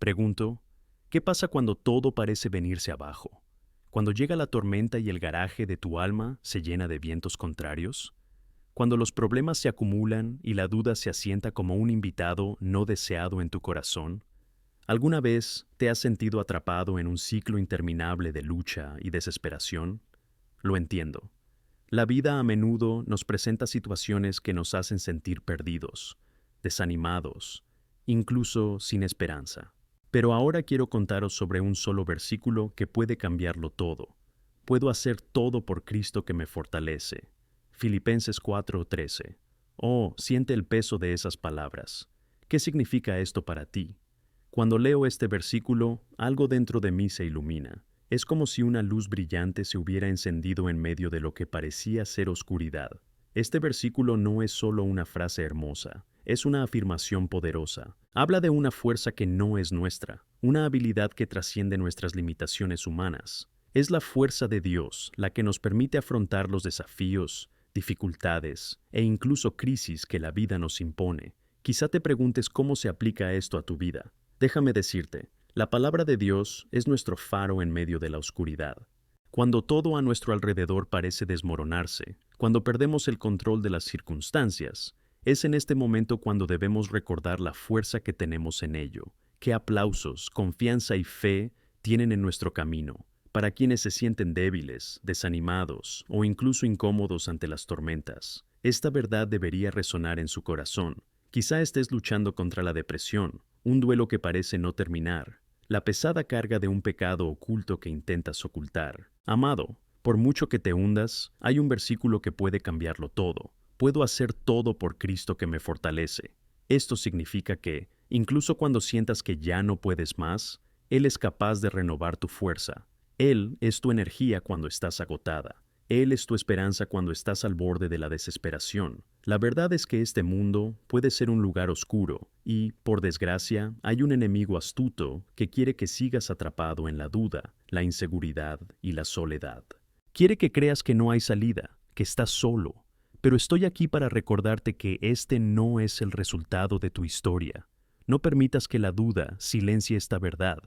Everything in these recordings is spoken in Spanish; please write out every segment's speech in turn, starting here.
Pregunto, ¿qué pasa cuando todo parece venirse abajo? Cuando llega la tormenta y el garaje de tu alma se llena de vientos contrarios? Cuando los problemas se acumulan y la duda se asienta como un invitado no deseado en tu corazón? ¿Alguna vez te has sentido atrapado en un ciclo interminable de lucha y desesperación? Lo entiendo. La vida a menudo nos presenta situaciones que nos hacen sentir perdidos, desanimados, incluso sin esperanza. Pero ahora quiero contaros sobre un solo versículo que puede cambiarlo todo. Puedo hacer todo por Cristo que me fortalece. Filipenses 4:13. Oh, siente el peso de esas palabras. ¿Qué significa esto para ti? Cuando leo este versículo, algo dentro de mí se ilumina. Es como si una luz brillante se hubiera encendido en medio de lo que parecía ser oscuridad. Este versículo no es solo una frase hermosa, es una afirmación poderosa. Habla de una fuerza que no es nuestra, una habilidad que trasciende nuestras limitaciones humanas. Es la fuerza de Dios la que nos permite afrontar los desafíos, dificultades e incluso crisis que la vida nos impone. Quizá te preguntes cómo se aplica esto a tu vida. Déjame decirte, la palabra de Dios es nuestro faro en medio de la oscuridad. Cuando todo a nuestro alrededor parece desmoronarse, cuando perdemos el control de las circunstancias, es en este momento cuando debemos recordar la fuerza que tenemos en ello. Qué aplausos, confianza y fe tienen en nuestro camino, para quienes se sienten débiles, desanimados o incluso incómodos ante las tormentas. Esta verdad debería resonar en su corazón. Quizá estés luchando contra la depresión, un duelo que parece no terminar, la pesada carga de un pecado oculto que intentas ocultar. Amado, por mucho que te hundas, hay un versículo que puede cambiarlo todo. Puedo hacer todo por Cristo que me fortalece. Esto significa que, incluso cuando sientas que ya no puedes más, Él es capaz de renovar tu fuerza. Él es tu energía cuando estás agotada. Él es tu esperanza cuando estás al borde de la desesperación. La verdad es que este mundo puede ser un lugar oscuro y, por desgracia, hay un enemigo astuto que quiere que sigas atrapado en la duda, la inseguridad y la soledad. Quiere que creas que no hay salida, que estás solo, pero estoy aquí para recordarte que este no es el resultado de tu historia. No permitas que la duda silencie esta verdad.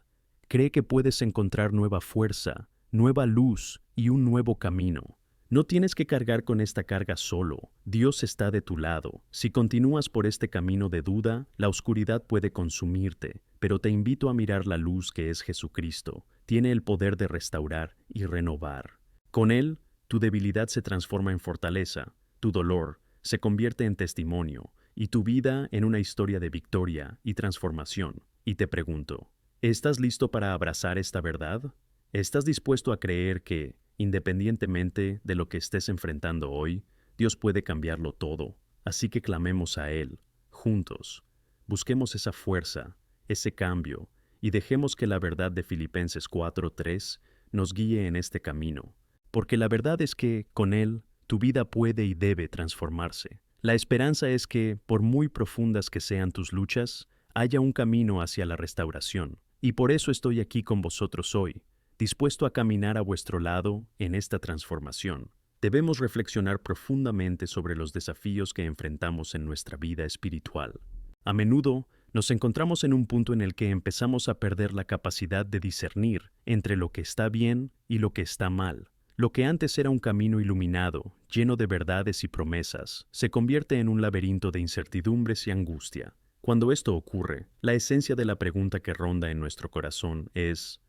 Cree que puedes encontrar nueva fuerza, nueva luz y un nuevo camino. No tienes que cargar con esta carga solo. Dios está de tu lado. Si continúas por este camino de duda, la oscuridad puede consumirte, pero te invito a mirar la luz que es Jesucristo. Tiene el poder de restaurar y renovar. Con Él, tu debilidad se transforma en fortaleza, tu dolor se convierte en testimonio y tu vida en una historia de victoria y transformación. Y te pregunto, ¿estás listo para abrazar esta verdad? ¿Estás dispuesto a creer que, independientemente de lo que estés enfrentando hoy, Dios puede cambiarlo todo? Así que clamemos a Él, juntos. Busquemos esa fuerza, ese cambio, y dejemos que la verdad de Filipenses 4:3 nos guíe en este camino. Porque la verdad es que, con Él, tu vida puede y debe transformarse. La esperanza es que, por muy profundas que sean tus luchas, haya un camino hacia la restauración. Y por eso estoy aquí con vosotros hoy, dispuesto a caminar a vuestro lado en esta transformación. Debemos reflexionar profundamente sobre los desafíos que enfrentamos en nuestra vida espiritual. A menudo nos encontramos en un punto en el que empezamos a perder la capacidad de discernir entre lo que está bien y lo que está mal. Lo que antes era un camino iluminado, lleno de verdades y promesas, se convierte en un laberinto de incertidumbres y angustia. Cuando esto ocurre, la esencia de la pregunta que ronda en nuestro corazón es: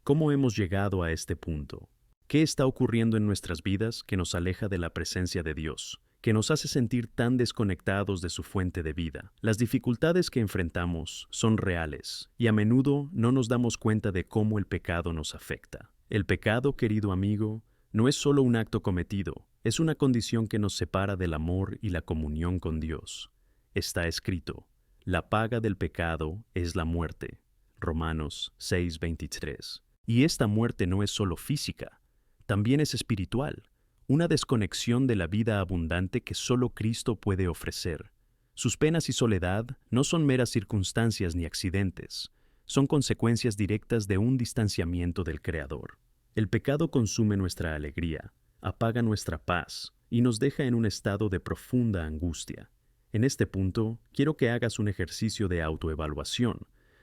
¿cómo hemos llegado a este punto? ¿Qué está ocurriendo en nuestras vidas que nos aleja de la presencia de Dios, que nos hace sentir tan desconectados de su fuente de vida? Las dificultades que enfrentamos son reales y a menudo no nos damos cuenta de cómo el pecado nos afecta. El pecado, querido amigo, no es solo un acto cometido, es una condición que nos separa del amor y la comunión con Dios. Está escrito: la paga del pecado es la muerte. Romanos 6:23. Y esta muerte no es solo física, también es espiritual, una desconexión de la vida abundante que solo Cristo puede ofrecer. Sus penas y soledad no son meras circunstancias ni accidentes, son consecuencias directas de un distanciamiento del Creador. El pecado consume nuestra alegría, apaga nuestra paz y nos deja en un estado de profunda angustia. En este punto, quiero que hagas un ejercicio de autoevaluación.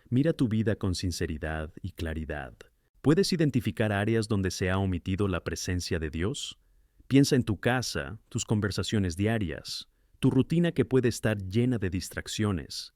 Mira tu vida con sinceridad y claridad. ¿Puedes identificar áreas donde se ha omitido la presencia de Dios? Piensa en tu casa, tus conversaciones diarias, tu rutina que puede estar llena de distracciones.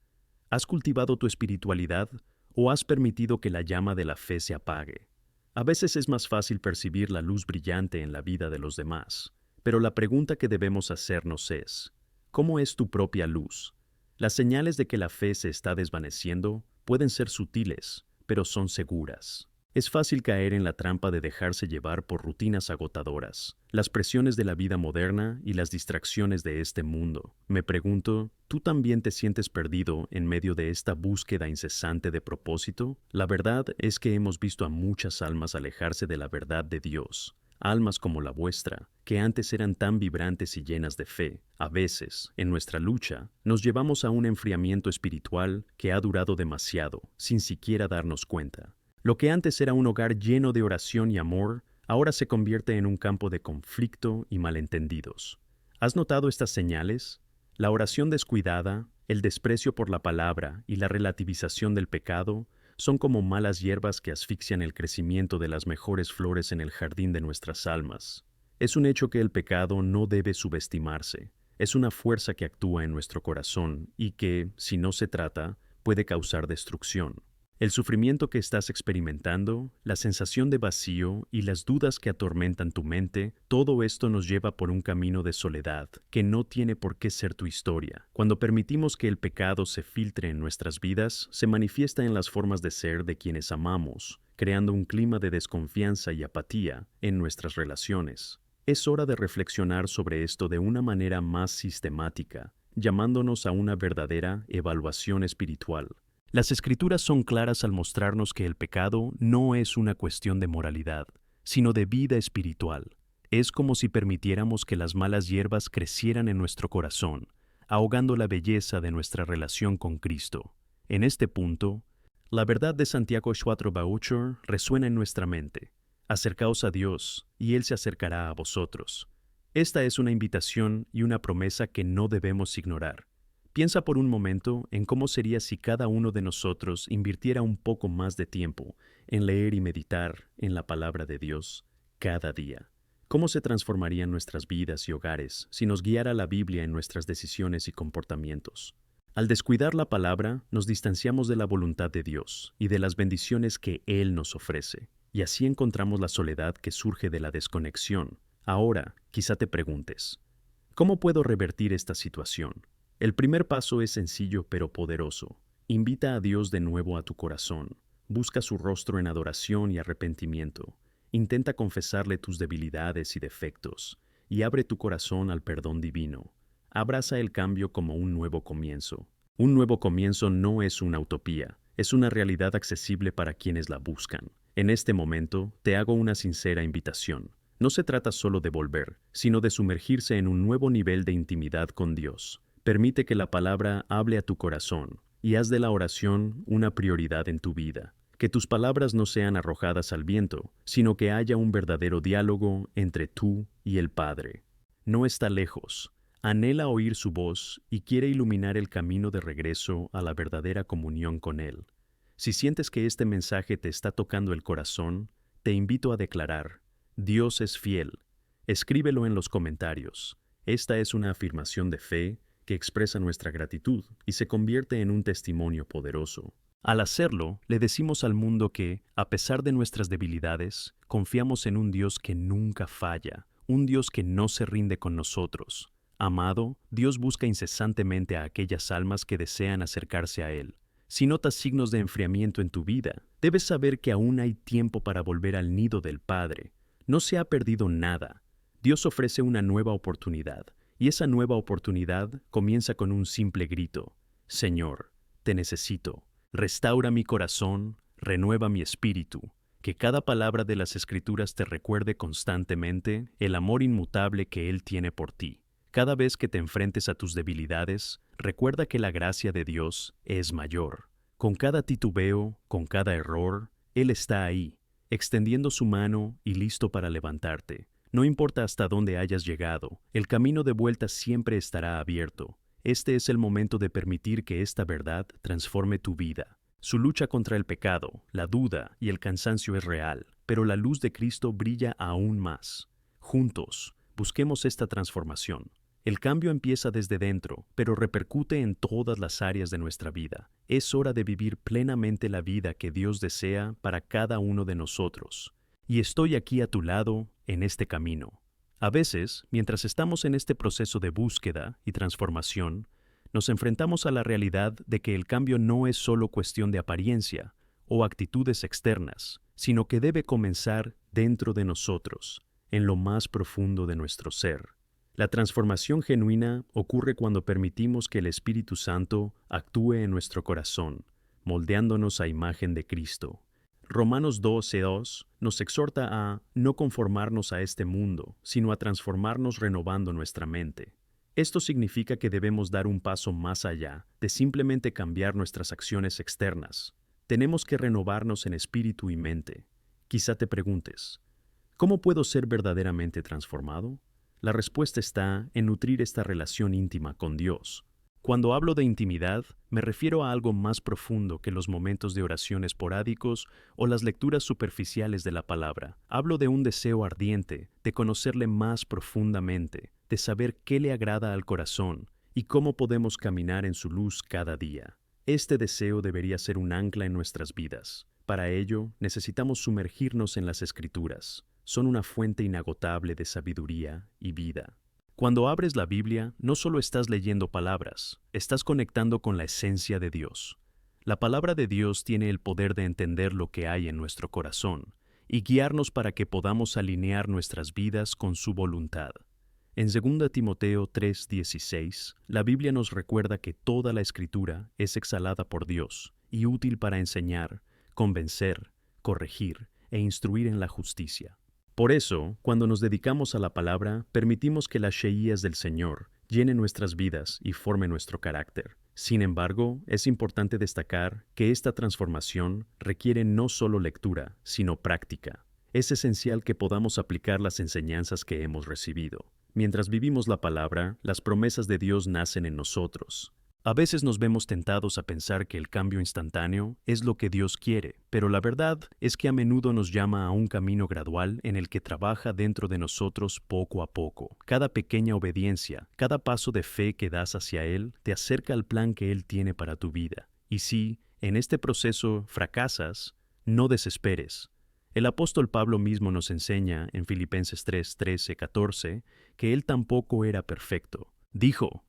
¿Has cultivado tu espiritualidad o has permitido que la llama de la fe se apague? A veces es más fácil percibir la luz brillante en la vida de los demás, pero la pregunta que debemos hacernos es, ¿cómo es tu propia luz? Las señales de que la fe se está desvaneciendo pueden ser sutiles, pero son seguras. Es fácil caer en la trampa de dejarse llevar por rutinas agotadoras, las presiones de la vida moderna y las distracciones de este mundo. Me pregunto, ¿tú también te sientes perdido en medio de esta búsqueda incesante de propósito? La verdad es que hemos visto a muchas almas alejarse de la verdad de Dios. Almas como la vuestra, que antes eran tan vibrantes y llenas de fe. A veces, en nuestra lucha, nos llevamos a un enfriamiento espiritual que ha durado demasiado, sin siquiera darnos cuenta. Lo que antes era un hogar lleno de oración y amor, ahora se convierte en un campo de conflicto y malentendidos. ¿Has notado estas señales? La oración descuidada, el desprecio por la palabra y la relativización del pecado son como malas hierbas que asfixian el crecimiento de las mejores flores en el jardín de nuestras almas. Es un hecho que el pecado no debe subestimarse. Es una fuerza que actúa en nuestro corazón y que, si no se trata, puede causar destrucción. El sufrimiento que estás experimentando, la sensación de vacío y las dudas que atormentan tu mente, todo esto nos lleva por un camino de soledad que no tiene por qué ser tu historia. Cuando permitimos que el pecado se filtre en nuestras vidas, se manifiesta en las formas de ser de quienes amamos, creando un clima de desconfianza y apatía en nuestras relaciones. Es hora de reflexionar sobre esto de una manera más sistemática, llamándonos a una verdadera evaluación espiritual. Las Escrituras son claras al mostrarnos que el pecado no es una cuestión de moralidad, sino de vida espiritual. Es como si permitiéramos que las malas hierbas crecieran en nuestro corazón, ahogando la belleza de nuestra relación con Cristo. En este punto, la verdad de Santiago 4:8 resuena en nuestra mente. Acercaos a Dios, y Él se acercará a vosotros. Esta es una invitación y una promesa que no debemos ignorar. Piensa por un momento en cómo sería si cada uno de nosotros invirtiera un poco más de tiempo en leer y meditar en la palabra de Dios cada día. ¿Cómo se transformarían nuestras vidas y hogares si nos guiara la Biblia en nuestras decisiones y comportamientos? Al descuidar la palabra, nos distanciamos de la voluntad de Dios y de las bendiciones que Él nos ofrece, y así encontramos la soledad que surge de la desconexión. Ahora, quizá te preguntes, ¿cómo puedo revertir esta situación? El primer paso es sencillo pero poderoso. Invita a Dios de nuevo a tu corazón. Busca su rostro en adoración y arrepentimiento. Intenta confesarle tus debilidades y defectos, y abre tu corazón al perdón divino. Abraza el cambio como un nuevo comienzo. Un nuevo comienzo no es una utopía, es una realidad accesible para quienes la buscan. En este momento, te hago una sincera invitación. No se trata solo de volver, sino de sumergirse en un nuevo nivel de intimidad con Dios. Permite que la palabra hable a tu corazón y haz de la oración una prioridad en tu vida. Que tus palabras no sean arrojadas al viento, sino que haya un verdadero diálogo entre tú y el Padre. No está lejos, anhela oír su voz y quiere iluminar el camino de regreso a la verdadera comunión con Él. Si sientes que este mensaje te está tocando el corazón, te invito a declarar: Dios es fiel. Escríbelo en los comentarios. Esta es una afirmación de fe que expresa nuestra gratitud y se convierte en un testimonio poderoso. Al hacerlo, le decimos al mundo que, a pesar de nuestras debilidades, confiamos en un Dios que nunca falla, un Dios que no se rinde con nosotros. Amado, Dios busca incesantemente a aquellas almas que desean acercarse a Él. Si notas signos de enfriamiento en tu vida, debes saber que aún hay tiempo para volver al nido del Padre. No se ha perdido nada. Dios ofrece una nueva oportunidad. Y esa nueva oportunidad comienza con un simple grito: Señor, te necesito. Restaura mi corazón, renueva mi espíritu. Que cada palabra de las Escrituras te recuerde constantemente el amor inmutable que Él tiene por ti. Cada vez que te enfrentes a tus debilidades, recuerda que la gracia de Dios es mayor. Con cada titubeo, con cada error, Él está ahí, extendiendo su mano y listo para levantarte. No importa hasta dónde hayas llegado, el camino de vuelta siempre estará abierto. Este es el momento de permitir que esta verdad transforme tu vida. Su lucha contra el pecado, la duda y el cansancio es real, pero la luz de Cristo brilla aún más. Juntos, busquemos esta transformación. El cambio empieza desde dentro, pero repercute en todas las áreas de nuestra vida. Es hora de vivir plenamente la vida que Dios desea para cada uno de nosotros. Y estoy aquí a tu lado en este camino. A veces, mientras estamos en este proceso de búsqueda y transformación, nos enfrentamos a la realidad de que el cambio no es solo cuestión de apariencia o actitudes externas, sino que debe comenzar dentro de nosotros, en lo más profundo de nuestro ser. La transformación genuina ocurre cuando permitimos que el Espíritu Santo actúe en nuestro corazón, moldeándonos a imagen de Cristo. Romanos 12:2 nos exhorta a no conformarnos a este mundo, sino a transformarnos renovando nuestra mente. Esto significa que debemos dar un paso más allá de simplemente cambiar nuestras acciones externas. Tenemos que renovarnos en espíritu y mente. Quizá te preguntes, ¿cómo puedo ser verdaderamente transformado? La respuesta está en nutrir esta relación íntima con Dios. Cuando hablo de intimidad, me refiero a algo más profundo que los momentos de oración esporádicos o las lecturas superficiales de la palabra. Hablo de un deseo ardiente, de conocerle más profundamente, de saber qué le agrada al corazón y cómo podemos caminar en su luz cada día. Este deseo debería ser un ancla en nuestras vidas. Para ello, necesitamos sumergirnos en las Escrituras. Son una fuente inagotable de sabiduría y vida. Cuando abres la Biblia, no solo estás leyendo palabras, estás conectando con la esencia de Dios. La palabra de Dios tiene el poder de entender lo que hay en nuestro corazón y guiarnos para que podamos alinear nuestras vidas con su voluntad. En 2 Timoteo 3:16, la Biblia nos recuerda que toda la Escritura es exhalada por Dios y útil para enseñar, convencer, corregir e instruir en la justicia. Por eso, cuando nos dedicamos a la palabra, permitimos que las sheías del Señor llenen nuestras vidas y formen nuestro carácter. Sin embargo, es importante destacar que esta transformación requiere no solo lectura, sino práctica. Es esencial que podamos aplicar las enseñanzas que hemos recibido. Mientras vivimos la palabra, las promesas de Dios nacen en nosotros. A veces nos vemos tentados a pensar que el cambio instantáneo es lo que Dios quiere, pero la verdad es que a menudo nos llama a un camino gradual en el que trabaja dentro de nosotros poco a poco. Cada pequeña obediencia, cada paso de fe que das hacia Él, te acerca al plan que Él tiene para tu vida. Y si, en este proceso, fracasas, no desesperes. El apóstol Pablo mismo nos enseña en Filipenses 3:13-14 que Él tampoco era perfecto. Dijo: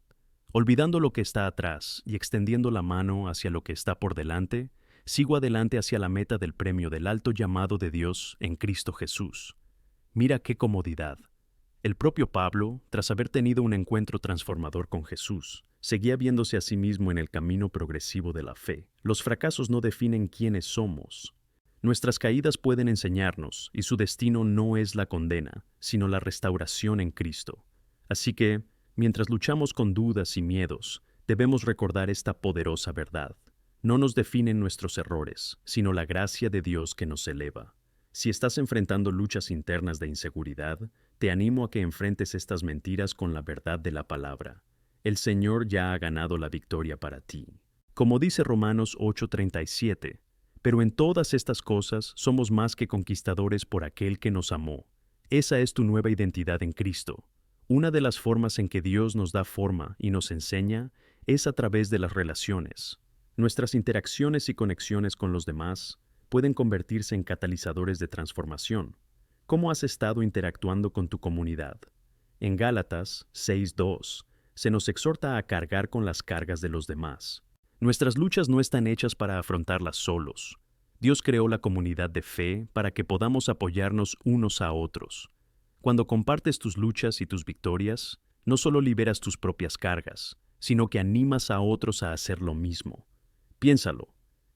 olvidando lo que está atrás y extendiendo la mano hacia lo que está por delante, sigo adelante hacia la meta del premio del alto llamado de Dios en Cristo Jesús. Mira qué comodidad. El propio Pablo, tras haber tenido un encuentro transformador con Jesús, seguía viéndose a sí mismo en el camino progresivo de la fe. Los fracasos no definen quiénes somos. Nuestras caídas pueden enseñarnos, y su destino no es la condena, sino la restauración en Cristo. Así que, mientras luchamos con dudas y miedos, debemos recordar esta poderosa verdad. No nos definen nuestros errores, sino la gracia de Dios que nos eleva. Si estás enfrentando luchas internas de inseguridad, te animo a que enfrentes estas mentiras con la verdad de la palabra. El Señor ya ha ganado la victoria para ti. Como dice Romanos 8:37, pero en todas estas cosas somos más que conquistadores por aquel que nos amó. Esa es tu nueva identidad en Cristo. Una de las formas en que Dios nos da forma y nos enseña es a través de las relaciones. Nuestras interacciones y conexiones con los demás pueden convertirse en catalizadores de transformación. ¿Cómo has estado interactuando con tu comunidad? En Gálatas 6:2 se nos exhorta a cargar con las cargas de los demás. Nuestras luchas no están hechas para afrontarlas solos. Dios creó la comunidad de fe para que podamos apoyarnos unos a otros. Cuando compartes tus luchas y tus victorias, no solo liberas tus propias cargas, sino que animas a otros a hacer lo mismo. Piénsalo.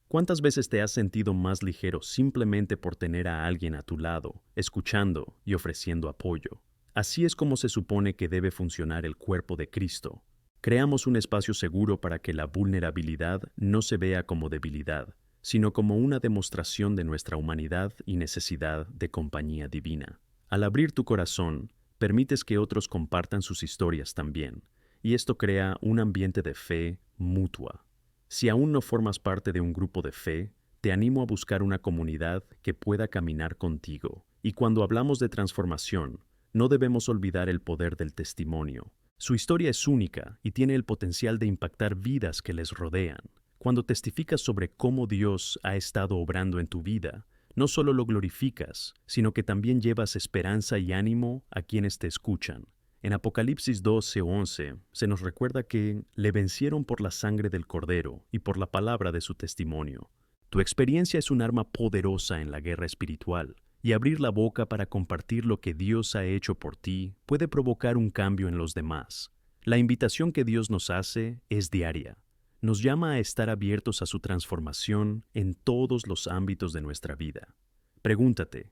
¿Cuántas veces te has sentido más ligero simplemente por tener a alguien a tu lado, escuchando y ofreciendo apoyo? Así es como se supone que debe funcionar el cuerpo de Cristo. Creamos un espacio seguro para que la vulnerabilidad no se vea como debilidad, sino como una demostración de nuestra humanidad y necesidad de compañía divina. Al abrir tu corazón, permites que otros compartan sus historias también, y esto crea un ambiente de fe mutua. Si aún no formas parte de un grupo de fe, te animo a buscar una comunidad que pueda caminar contigo. Y cuando hablamos de transformación, no debemos olvidar el poder del testimonio. Su historia es única y tiene el potencial de impactar vidas que les rodean. Cuando testificas sobre cómo Dios ha estado obrando en tu vida, no solo lo glorificas, sino que también llevas esperanza y ánimo a quienes te escuchan. En Apocalipsis 12:11 se nos recuerda que le vencieron por la sangre del Cordero y por la palabra de su testimonio. Tu experiencia es un arma poderosa en la guerra espiritual, y abrir la boca para compartir lo que Dios ha hecho por ti puede provocar un cambio en los demás. La invitación que Dios nos hace es diaria. Nos llama a estar abiertos a su transformación en todos los ámbitos de nuestra vida. Pregúntate,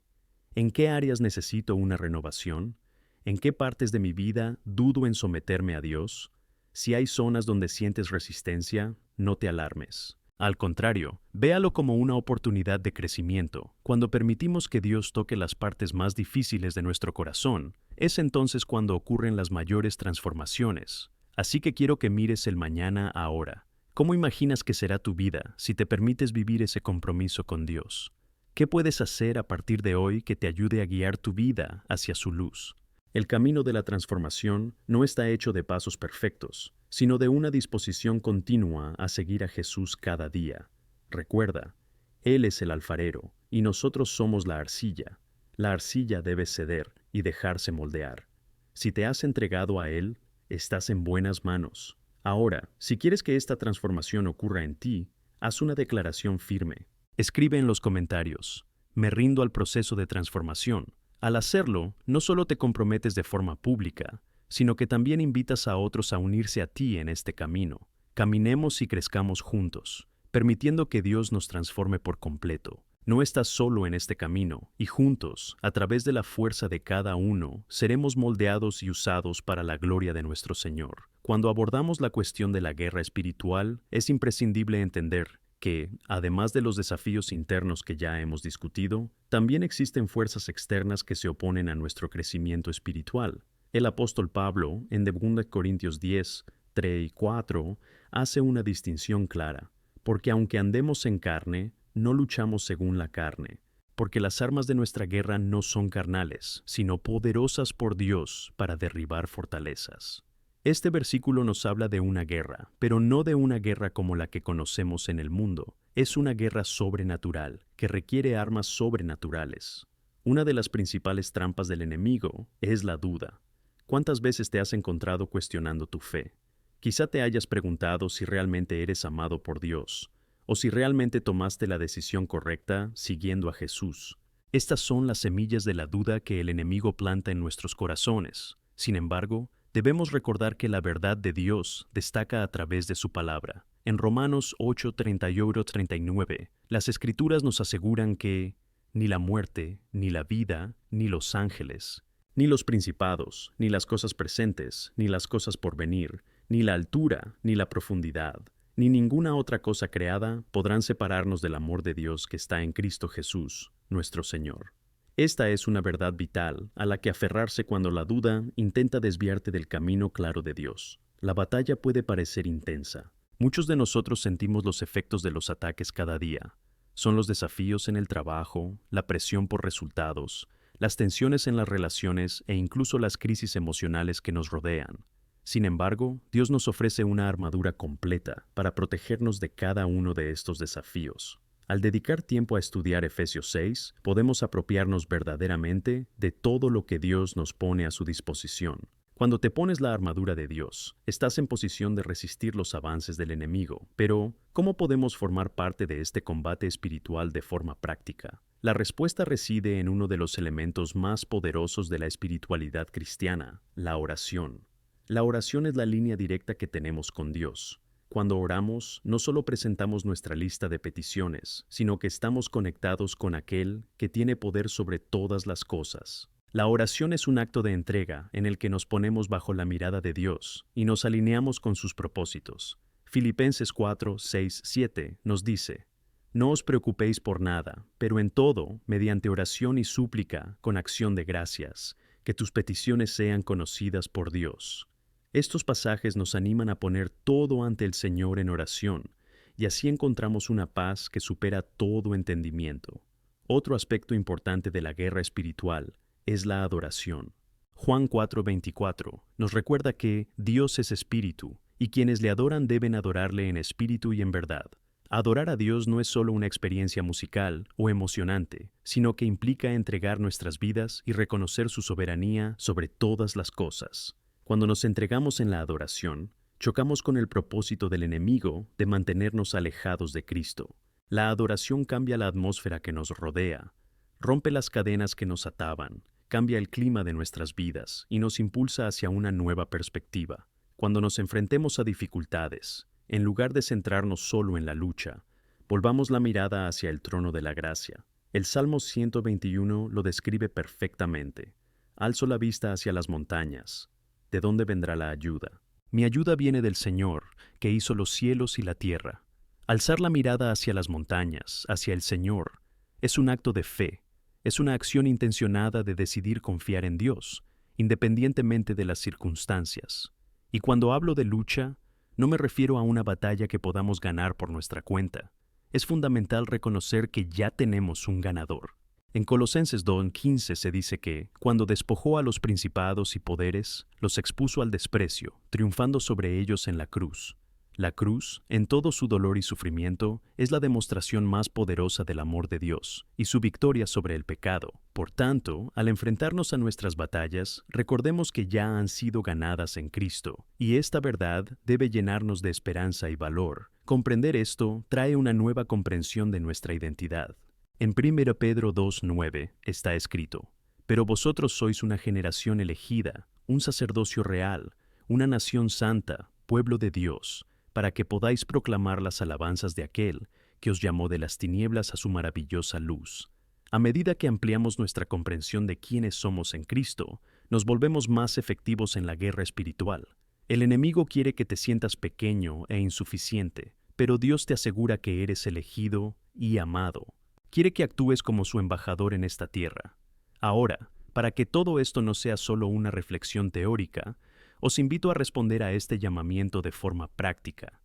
¿en qué áreas necesito una renovación? ¿En qué partes de mi vida dudo en someterme a Dios? Si hay zonas donde sientes resistencia, no te alarmes. Al contrario, véalo como una oportunidad de crecimiento. Cuando permitimos que Dios toque las partes más difíciles de nuestro corazón, es entonces cuando ocurren las mayores transformaciones. Así que quiero que mires el mañana ahora. ¿Cómo imaginas que será tu vida si te permites vivir ese compromiso con Dios? ¿Qué puedes hacer a partir de hoy que te ayude a guiar tu vida hacia su luz? El camino de la transformación no está hecho de pasos perfectos, sino de una disposición continua a seguir a Jesús cada día. Recuerda, Él es el alfarero y nosotros somos la arcilla. La arcilla debe ceder y dejarse moldear. Si te has entregado a Él, estás en buenas manos. Ahora, si quieres que esta transformación ocurra en ti, haz una declaración firme. Escribe en los comentarios: me rindo al proceso de transformación. Al hacerlo, no solo te comprometes de forma pública, sino que también invitas a otros a unirse a ti en este camino. Caminemos y crezcamos juntos, permitiendo que Dios nos transforme por completo. No estás solo en este camino, y juntos, a través de la fuerza de cada uno, seremos moldeados y usados para la gloria de nuestro Señor. Cuando abordamos la cuestión de la guerra espiritual, es imprescindible entender que, además de los desafíos internos que ya hemos discutido, también existen fuerzas externas que se oponen a nuestro crecimiento espiritual. El apóstol Pablo, en 2 Corintios 10, 3 y 4, hace una distinción clara, porque aunque andemos en carne, no luchamos según la carne, porque las armas de nuestra guerra no son carnales, sino poderosas por Dios para derribar fortalezas. Este versículo nos habla de una guerra, pero no de una guerra como la que conocemos en el mundo. Es una guerra sobrenatural, que requiere armas sobrenaturales. Una de las principales trampas del enemigo es la duda. ¿Cuántas veces te has encontrado cuestionando tu fe? Quizá te hayas preguntado si realmente eres amado por Dios, o si realmente tomaste la decisión correcta siguiendo a Jesús. Estas son las semillas de la duda que el enemigo planta en nuestros corazones. Sin embargo, debemos recordar que la verdad de Dios destaca a través de su palabra. En Romanos 8:38-39, las Escrituras nos aseguran que ni la muerte, ni la vida, ni los ángeles, ni los principados, ni las cosas presentes, ni las cosas por venir, ni la altura, ni la profundidad, ni ninguna otra cosa creada podrán separarnos del amor de Dios que está en Cristo Jesús, nuestro Señor. Esta es una verdad vital a la que aferrarse cuando la duda intenta desviarte del camino claro de Dios. La batalla puede parecer intensa. Muchos de nosotros sentimos los efectos de los ataques cada día. Son los desafíos en el trabajo, la presión por resultados, las tensiones en las relaciones e incluso las crisis emocionales que nos rodean. Sin embargo, Dios nos ofrece una armadura completa para protegernos de cada uno de estos desafíos. Al dedicar tiempo a estudiar Efesios 6, podemos apropiarnos verdaderamente de todo lo que Dios nos pone a su disposición. Cuando te pones la armadura de Dios, estás en posición de resistir los avances del enemigo. Pero, ¿cómo podemos formar parte de este combate espiritual de forma práctica? La respuesta reside en uno de los elementos más poderosos de la espiritualidad cristiana, la oración. La oración es la línea directa que tenemos con Dios. Cuando oramos, no solo presentamos nuestra lista de peticiones, sino que estamos conectados con aquel que tiene poder sobre todas las cosas. La oración es un acto de entrega en el que nos ponemos bajo la mirada de Dios y nos alineamos con sus propósitos. Filipenses 4, 6, 7 nos dice: no os preocupéis por nada, pero en todo, mediante oración y súplica, con acción de gracias, que tus peticiones sean conocidas por Dios. Estos pasajes nos animan a poner todo ante el Señor en oración y así encontramos una paz que supera todo entendimiento. Otro aspecto importante de la guerra espiritual es la adoración. Juan 4:24 nos recuerda que Dios es espíritu, y quienes le adoran deben adorarle en espíritu y en verdad. Adorar a Dios no es solo una experiencia musical o emocionante, sino que implica entregar nuestras vidas y reconocer su soberanía sobre todas las cosas. Cuando nos entregamos en la adoración, chocamos con el propósito del enemigo de mantenernos alejados de Cristo. La adoración cambia la atmósfera que nos rodea, rompe las cadenas que nos ataban, cambia el clima de nuestras vidas y nos impulsa hacia una nueva perspectiva. Cuando nos enfrentemos a dificultades, en lugar de centrarnos solo en la lucha, volvamos la mirada hacia el trono de la gracia. El Salmo 121 lo describe perfectamente. Alzo la vista hacia las montañas. ¿De dónde vendrá la ayuda? Mi ayuda viene del Señor, que hizo los cielos y la tierra. Alzar la mirada hacia las montañas, hacia el Señor, es un acto de fe. Es una acción intencionada de decidir confiar en Dios, independientemente de las circunstancias. Y cuando hablo de lucha, no me refiero a una batalla que podamos ganar por nuestra cuenta. Es fundamental reconocer que ya tenemos un ganador. En Colosenses 2:15 se dice que, cuando despojó a los principados y poderes, los expuso al desprecio, triunfando sobre ellos en la cruz. La cruz, en todo su dolor y sufrimiento, es la demostración más poderosa del amor de Dios y su victoria sobre el pecado. Por tanto, al enfrentarnos a nuestras batallas, recordemos que ya han sido ganadas en Cristo, y esta verdad debe llenarnos de esperanza y valor. Comprender esto trae una nueva comprensión de nuestra identidad. En 1 Pedro 2:9 está escrito: «Pero vosotros sois una generación elegida, un sacerdocio real, una nación santa, pueblo de Dios, para que podáis proclamar las alabanzas de aquel que os llamó de las tinieblas a su maravillosa luz». A medida que ampliamos nuestra comprensión de quiénes somos en Cristo, nos volvemos más efectivos en la guerra espiritual. El enemigo quiere que te sientas pequeño e insuficiente, pero Dios te asegura que eres elegido y amado. Quiere que actúes como su embajador en esta tierra. Ahora, para que todo esto no sea solo una reflexión teórica, os invito a responder a este llamamiento de forma práctica.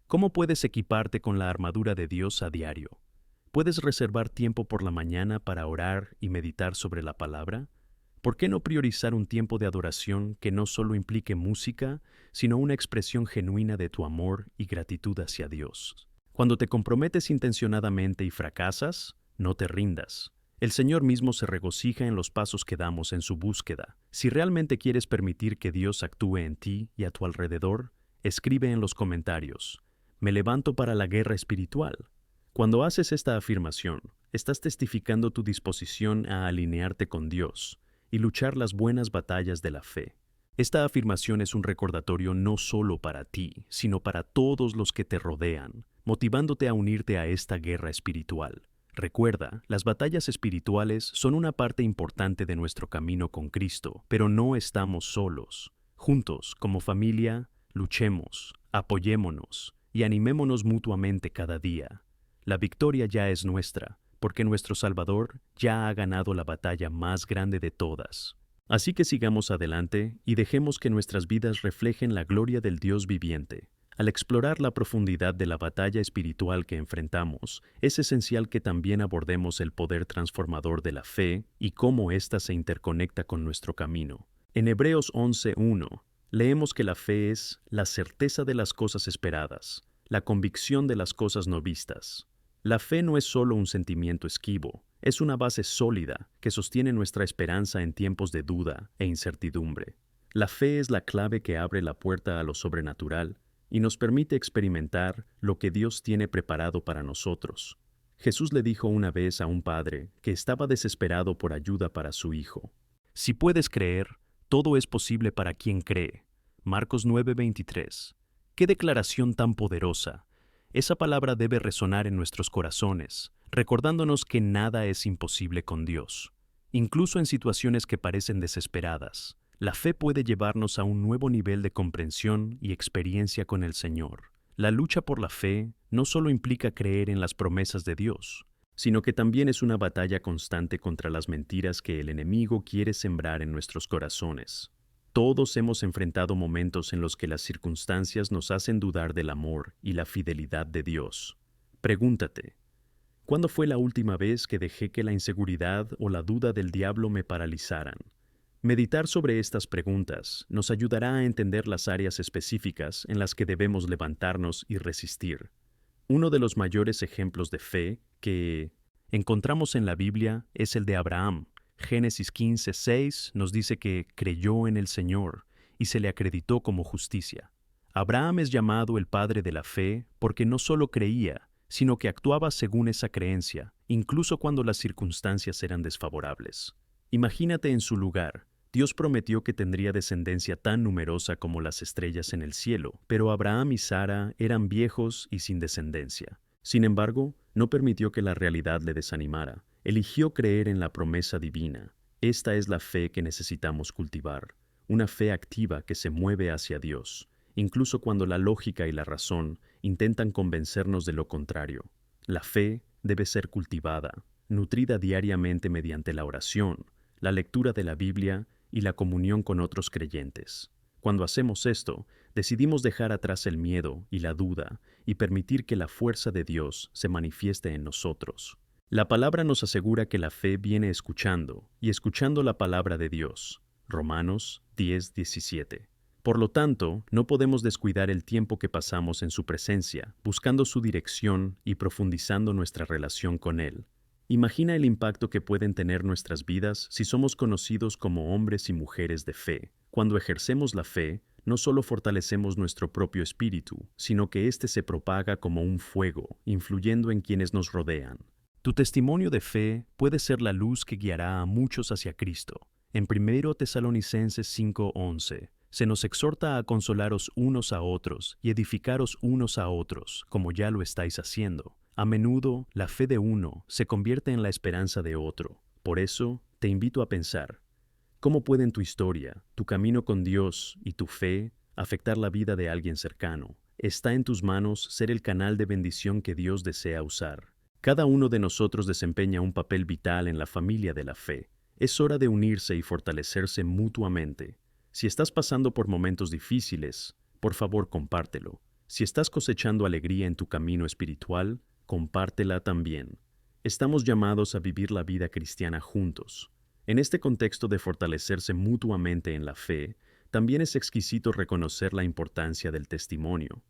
¿Cómo puedes equiparte con la armadura de Dios a diario? ¿Puedes reservar tiempo por la mañana para orar y meditar sobre la palabra? ¿Por qué no priorizar un tiempo de adoración que no solo implique música, sino una expresión genuina de tu amor y gratitud hacia Dios? Cuando te comprometes intencionadamente y fracasas, no te rindas. El Señor mismo se regocija en los pasos que damos en su búsqueda. Si realmente quieres permitir que Dios actúe en ti y a tu alrededor, escribe en los comentarios: «Me levanto para la guerra espiritual». Cuando haces esta afirmación, estás testificando tu disposición a alinearte con Dios y luchar las buenas batallas de la fe. Esta afirmación es un recordatorio no solo para ti, sino para todos los que te rodean, motivándote a unirte a esta guerra espiritual. Recuerda, las batallas espirituales son una parte importante de nuestro camino con Cristo, pero no estamos solos. Juntos, como familia, luchemos, apoyémonos y animémonos mutuamente cada día. La victoria ya es nuestra, porque nuestro Salvador ya ha ganado la batalla más grande de todas. Así que sigamos adelante y dejemos que nuestras vidas reflejen la gloria del Dios viviente. Al explorar la profundidad de la batalla espiritual que enfrentamos, es esencial que también abordemos el poder transformador de la fe y cómo ésta se interconecta con nuestro camino. En Hebreos 11:1, leemos que la fe es la certeza de las cosas esperadas, la convicción de las cosas no vistas. La fe no es solo un sentimiento esquivo, es una base sólida que sostiene nuestra esperanza en tiempos de duda e incertidumbre. La fe es la clave que abre la puerta a lo sobrenatural y nos permite experimentar lo que Dios tiene preparado para nosotros. Jesús le dijo una vez a un padre que estaba desesperado por ayuda para su hijo: «Si puedes creer, todo es posible para quien cree». Marcos 9:23. ¡Qué declaración tan poderosa! Esa palabra debe resonar en nuestros corazones, recordándonos que nada es imposible con Dios. Incluso en situaciones que parecen desesperadas, la fe puede llevarnos a un nuevo nivel de comprensión y experiencia con el Señor. La lucha por la fe no solo implica creer en las promesas de Dios, sino que también es una batalla constante contra las mentiras que el enemigo quiere sembrar en nuestros corazones. Todos hemos enfrentado momentos en los que las circunstancias nos hacen dudar del amor y la fidelidad de Dios. Pregúntate, ¿cuándo fue la última vez que dejé que la inseguridad o la duda del diablo me paralizaran? Meditar sobre estas preguntas nos ayudará a entender las áreas específicas en las que debemos levantarnos y resistir. Uno de los mayores ejemplos de fe que encontramos en la Biblia es el de Abraham. Génesis 15:6 nos dice que creyó en el Señor y se le acreditó como justicia. Abraham es llamado el padre de la fe porque no solo creía, sino que actuaba según esa creencia, incluso cuando las circunstancias eran desfavorables. Imagínate en su lugar. Dios prometió que tendría descendencia tan numerosa como las estrellas en el cielo, pero Abraham y Sara eran viejos y sin descendencia. Sin embargo, no permitió que la realidad le desanimara. Eligió creer en la promesa divina. Esta es la fe que necesitamos cultivar, una fe activa que se mueve hacia Dios, incluso cuando la lógica y la razón intentan convencernos de lo contrario. La fe debe ser cultivada, nutrida diariamente mediante la oración, la lectura de la Biblia y la comunión con otros creyentes. Cuando hacemos esto, decidimos dejar atrás el miedo y la duda y permitir que la fuerza de Dios se manifieste en nosotros. La palabra nos asegura que la fe viene escuchando y escuchando la palabra de Dios. Romanos 10:17. Por lo tanto, no podemos descuidar el tiempo que pasamos en su presencia, buscando su dirección y profundizando nuestra relación con Él. Imagina el impacto que pueden tener nuestras vidas si somos conocidos como hombres y mujeres de fe. Cuando ejercemos la fe, no solo fortalecemos nuestro propio espíritu, sino que éste se propaga como un fuego, influyendo en quienes nos rodean. Tu testimonio de fe puede ser la luz que guiará a muchos hacia Cristo. En 1 Tesalonicenses 5:11, se nos exhorta a consolaros unos a otros y edificaros unos a otros, como ya lo estáis haciendo. A menudo, la fe de uno se convierte en la esperanza de otro. Por eso, te invito a pensar, ¿cómo pueden tu historia, tu camino con Dios y tu fe afectar la vida de alguien cercano? Está en tus manos ser el canal de bendición que Dios desea usar. Cada uno de nosotros desempeña un papel vital en la familia de la fe. Es hora de unirse y fortalecerse mutuamente. Si estás pasando por momentos difíciles, por favor compártelo. Si estás cosechando alegría en tu camino espiritual, compártela también. Estamos llamados a vivir la vida cristiana juntos. En este contexto de fortalecerse mutuamente en la fe, también es exquisito reconocer la importancia del testimonio.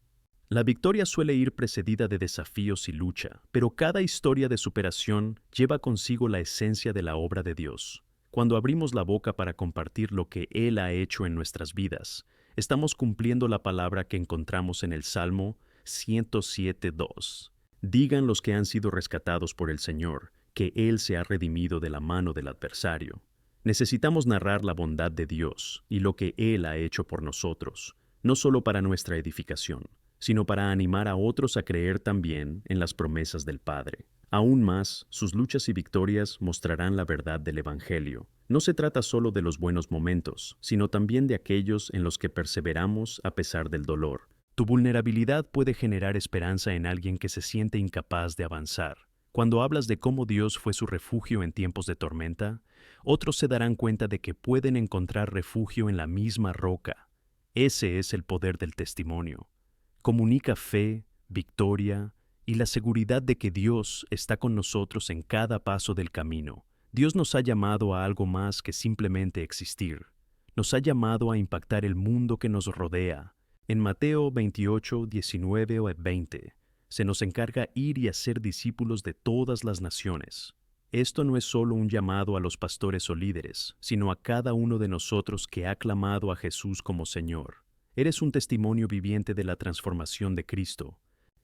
La victoria suele ir precedida de desafíos y lucha, pero cada historia de superación lleva consigo la esencia de la obra de Dios. Cuando abrimos la boca para compartir lo que Él ha hecho en nuestras vidas, estamos cumpliendo la palabra que encontramos en el Salmo 107:2. Digan los que han sido rescatados por el Señor, que Él se ha redimido de la mano del adversario. Necesitamos narrar la bondad de Dios y lo que Él ha hecho por nosotros, no solo para nuestra edificación, sino para animar a otros a creer también en las promesas del Padre. Aún más, sus luchas y victorias mostrarán la verdad del Evangelio. No se trata solo de los buenos momentos, sino también de aquellos en los que perseveramos a pesar del dolor. Tu vulnerabilidad puede generar esperanza en alguien que se siente incapaz de avanzar. Cuando hablas de cómo Dios fue su refugio en tiempos de tormenta, otros se darán cuenta de que pueden encontrar refugio en la misma roca. Ese es el poder del testimonio. Comunica fe, victoria y la seguridad de que Dios está con nosotros en cada paso del camino. Dios nos ha llamado a algo más que simplemente existir. Nos ha llamado a impactar el mundo que nos rodea. En Mateo 28:19-20, se nos encarga ir y hacer discípulos de todas las naciones. Esto no es solo un llamado a los pastores o líderes, sino a cada uno de nosotros que ha clamado a Jesús como Señor. Eres un testimonio viviente de la transformación de Cristo,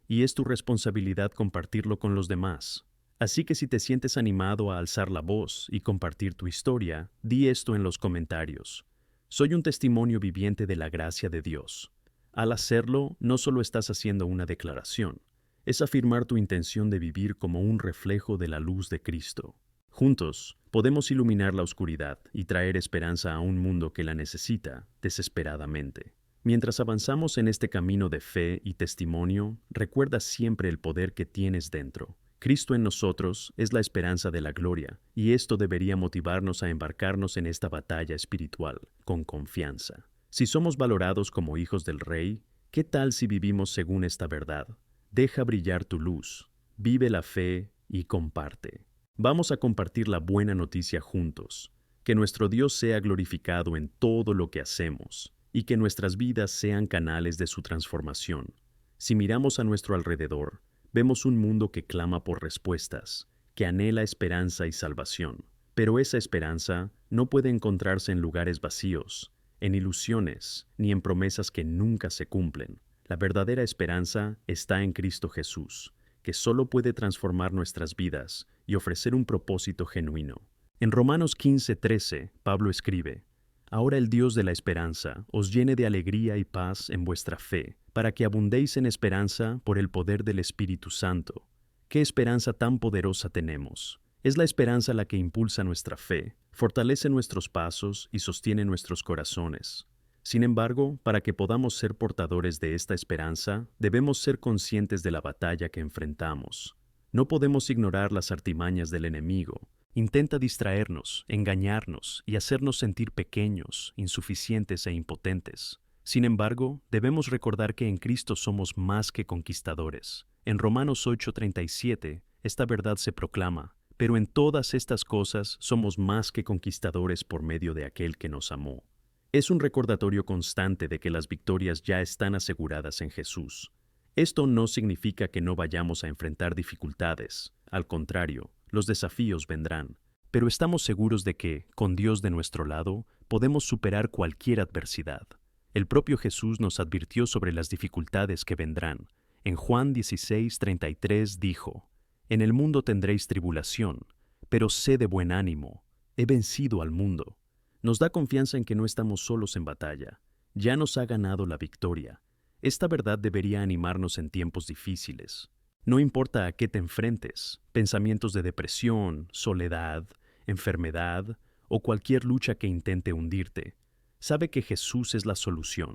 y es tu responsabilidad compartirlo con los demás. Así que si te sientes animado a alzar la voz y compartir tu historia, di esto en los comentarios. Soy un testimonio viviente de la gracia de Dios. Al hacerlo, no solo estás haciendo una declaración, es afirmar tu intención de vivir como un reflejo de la luz de Cristo. Juntos, podemos iluminar la oscuridad y traer esperanza a un mundo que la necesita desesperadamente. Mientras avanzamos en este camino de fe y testimonio, recuerda siempre el poder que tienes dentro. Cristo en nosotros es la esperanza de la gloria, y esto debería motivarnos a embarcarnos en esta batalla espiritual con confianza. Si somos valorados como hijos del Rey, ¿qué tal si vivimos según esta verdad? Deja brillar tu luz, vive la fe y comparte. Vamos a compartir la buena noticia juntos. Que nuestro Dios sea glorificado en todo lo que hacemos y que nuestras vidas sean canales de su transformación. Si miramos a nuestro alrededor, vemos un mundo que clama por respuestas, que anhela esperanza y salvación. Pero esa esperanza no puede encontrarse en lugares vacíos, en ilusiones, ni en promesas que nunca se cumplen. La verdadera esperanza está en Cristo Jesús, que solo puede transformar nuestras vidas y ofrecer un propósito genuino. En Romanos 15:13, Pablo escribe: Ahora el Dios de la esperanza os llene de alegría y paz en vuestra fe, para que abundéis en esperanza por el poder del Espíritu Santo. ¿Qué esperanza tan poderosa tenemos? Es la esperanza la que impulsa nuestra fe, fortalece nuestros pasos y sostiene nuestros corazones. Sin embargo, para que podamos ser portadores de esta esperanza, debemos ser conscientes de la batalla que enfrentamos. No podemos ignorar las artimañas del enemigo. Intenta distraernos, engañarnos y hacernos sentir pequeños, insuficientes e impotentes. Sin embargo, debemos recordar que en Cristo somos más que conquistadores. En Romanos 8:37, esta verdad se proclama: pero en todas estas cosas somos más que conquistadores por medio de aquel que nos amó. Es un recordatorio constante de que las victorias ya están aseguradas en Jesús. Esto no significa que no vayamos a enfrentar dificultades. Al contrario, los desafíos vendrán. Pero estamos seguros de que, con Dios de nuestro lado, podemos superar cualquier adversidad. El propio Jesús nos advirtió sobre las dificultades que vendrán. En Juan 16:33 dijo: En el mundo tendréis tribulación, pero sé de buen ánimo, he vencido al mundo. Nos da confianza en que no estamos solos en batalla. Ya nos ha ganado la victoria. Esta verdad debería animarnos en tiempos difíciles. No importa a qué te enfrentes, pensamientos de depresión, soledad, enfermedad o cualquier lucha que intente hundirte. Sabe que Jesús es la solución.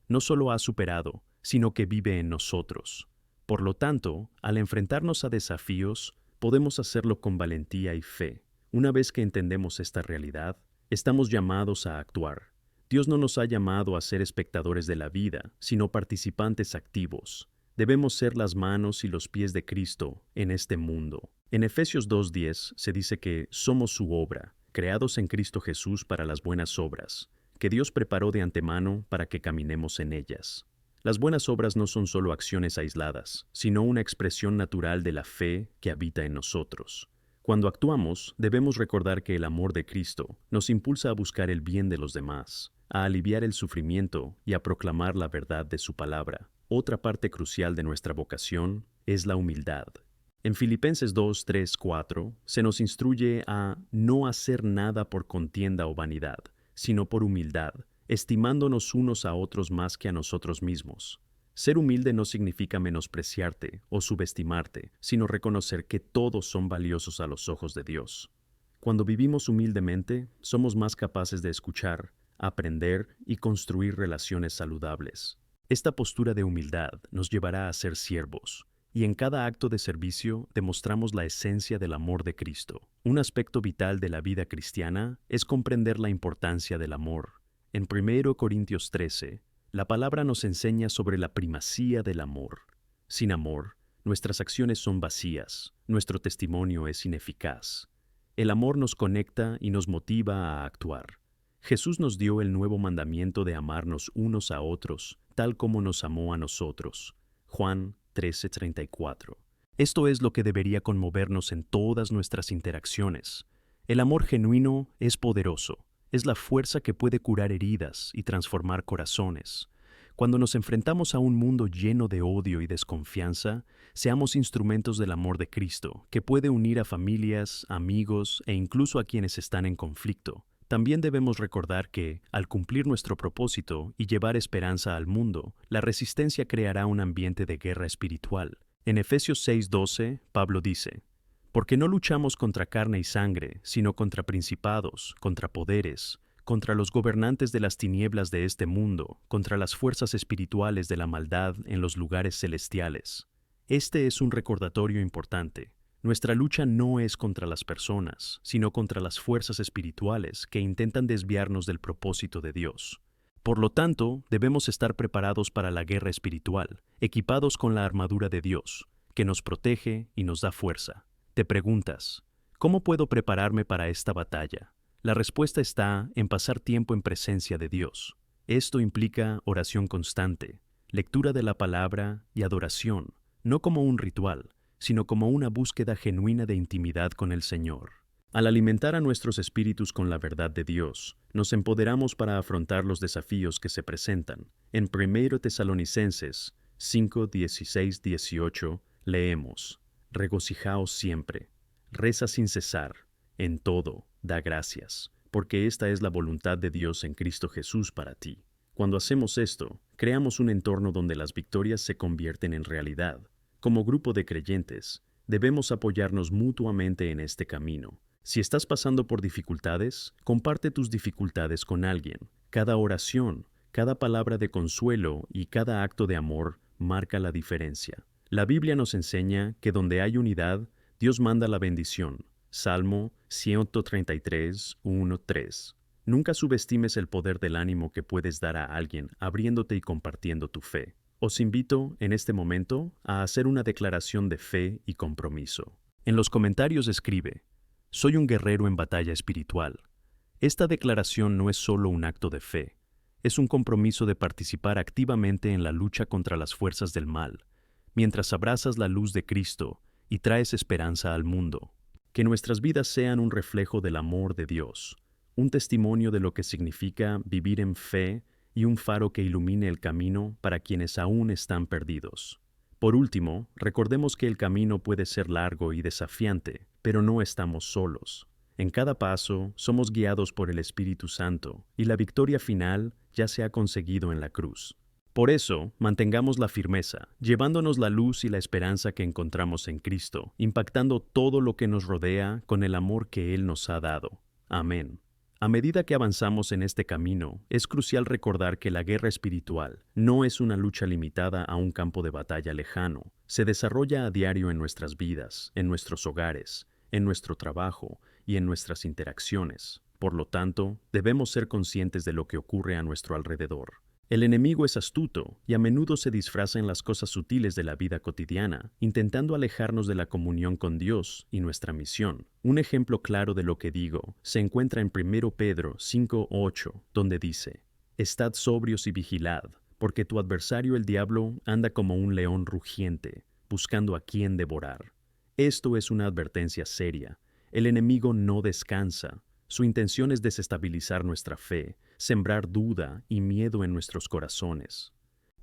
No solo ha superado, sino que vive en nosotros. Por lo tanto, al enfrentarnos a desafíos, podemos hacerlo con valentía y fe. Una vez que entendemos esta realidad, estamos llamados a actuar. Dios no nos ha llamado a ser espectadores de la vida, sino participantes activos. Debemos ser las manos y los pies de Cristo en este mundo. En Efesios 2:10 se dice que somos su obra, creados en Cristo Jesús para las buenas obras, que Dios preparó de antemano para que caminemos en ellas. Las buenas obras no son solo acciones aisladas, sino una expresión natural de la fe que habita en nosotros. Cuando actuamos, debemos recordar que el amor de Cristo nos impulsa a buscar el bien de los demás, a aliviar el sufrimiento y a proclamar la verdad de su palabra. Otra parte crucial de nuestra vocación es la humildad. En Filipenses 2:3-4 se nos instruye a no hacer nada por contienda o vanidad, sino por humildad, estimándonos unos a otros más que a nosotros mismos. Ser humilde no significa menospreciarte o subestimarte, sino reconocer que todos son valiosos a los ojos de Dios. Cuando vivimos humildemente, somos más capaces de escuchar, aprender y construir relaciones saludables. Esta postura de humildad nos llevará a ser siervos, y en cada acto de servicio demostramos la esencia del amor de Cristo. Un aspecto vital de la vida cristiana es comprender la importancia del amor. En 1 Corintios 13, la palabra nos enseña sobre la primacía del amor. Sin amor, nuestras acciones son vacías, nuestro testimonio es ineficaz. El amor nos conecta y nos motiva a actuar. Jesús nos dio el nuevo mandamiento de amarnos unos a otros, tal como nos amó a nosotros. Juan 13:34. Esto es lo que debería conmovernos en todas nuestras interacciones. El amor genuino es poderoso. Es la fuerza que puede curar heridas y transformar corazones. Cuando nos enfrentamos a un mundo lleno de odio y desconfianza, seamos instrumentos del amor de Cristo, que puede unir a familias, amigos e incluso a quienes están en conflicto. También debemos recordar que, al cumplir nuestro propósito y llevar esperanza al mundo, la resistencia creará un ambiente de guerra espiritual. En Efesios 6:12, Pablo dice: Porque no luchamos contra carne y sangre, sino contra principados, contra poderes, contra los gobernantes de las tinieblas de este mundo, contra las fuerzas espirituales de la maldad en los lugares celestiales. Este es un recordatorio importante. Nuestra lucha no es contra las personas, sino contra las fuerzas espirituales que intentan desviarnos del propósito de Dios. Por lo tanto, debemos estar preparados para la guerra espiritual, equipados con la armadura de Dios, que nos protege y nos da fuerza. Te preguntas, ¿cómo puedo prepararme para esta batalla? La respuesta está en pasar tiempo en presencia de Dios. Esto implica oración constante, lectura de la palabra y adoración, no como un ritual, sino como una búsqueda genuina de intimidad con el Señor. Al alimentar a nuestros espíritus con la verdad de Dios, nos empoderamos para afrontar los desafíos que se presentan. En 1 Tesalonicenses 5, 16, 18 leemos: Regocijaos siempre, reza sin cesar, en todo da gracias, porque esta es la voluntad de Dios en Cristo Jesús para ti. Cuando hacemos esto, creamos un entorno donde las victorias se convierten en realidad. Como grupo de creyentes, debemos apoyarnos mutuamente en este camino. Si estás pasando por dificultades, comparte tus dificultades con alguien. Cada oración, cada palabra de consuelo y cada acto de amor marca la diferencia. La Biblia nos enseña que donde hay unidad, Dios manda la bendición. Salmo 133, 1, 3. Nunca subestimes el poder del ánimo que puedes dar a alguien abriéndote y compartiendo tu fe. Os invito, en este momento, a hacer una declaración de fe y compromiso. En los comentarios escribe: soy un guerrero en batalla espiritual. Esta declaración no es solo un acto de fe, es un compromiso de participar activamente en la lucha contra las fuerzas del mal, mientras abrazas la luz de Cristo y traes esperanza al mundo. Que nuestras vidas sean un reflejo del amor de Dios, un testimonio de lo que significa vivir en fe y un faro que ilumine el camino para quienes aún están perdidos. Por último, recordemos que el camino puede ser largo y desafiante, pero no estamos solos. En cada paso somos guiados por el Espíritu Santo y la victoria final ya se ha conseguido en la cruz. Por eso, mantengamos la firmeza, llevándonos la luz y la esperanza que encontramos en Cristo, impactando todo lo que nos rodea con el amor que Él nos ha dado. Amén. A medida que avanzamos en este camino, es crucial recordar que la guerra espiritual no es una lucha limitada a un campo de batalla lejano. Se desarrolla a diario en nuestras vidas, en nuestros hogares, en nuestro trabajo y en nuestras interacciones. Por lo tanto, debemos ser conscientes de lo que ocurre a nuestro alrededor. El enemigo es astuto y a menudo se disfraza en las cosas sutiles de la vida cotidiana, intentando alejarnos de la comunión con Dios y nuestra misión. Un ejemplo claro de lo que digo se encuentra en 1 Pedro 5:8, donde dice: Estad sobrios y vigilad, porque tu adversario el diablo anda como un león rugiente, buscando a quien devorar. Esto es una advertencia seria. El enemigo no descansa. Su intención es desestabilizar nuestra fe, sembrar duda y miedo en nuestros corazones.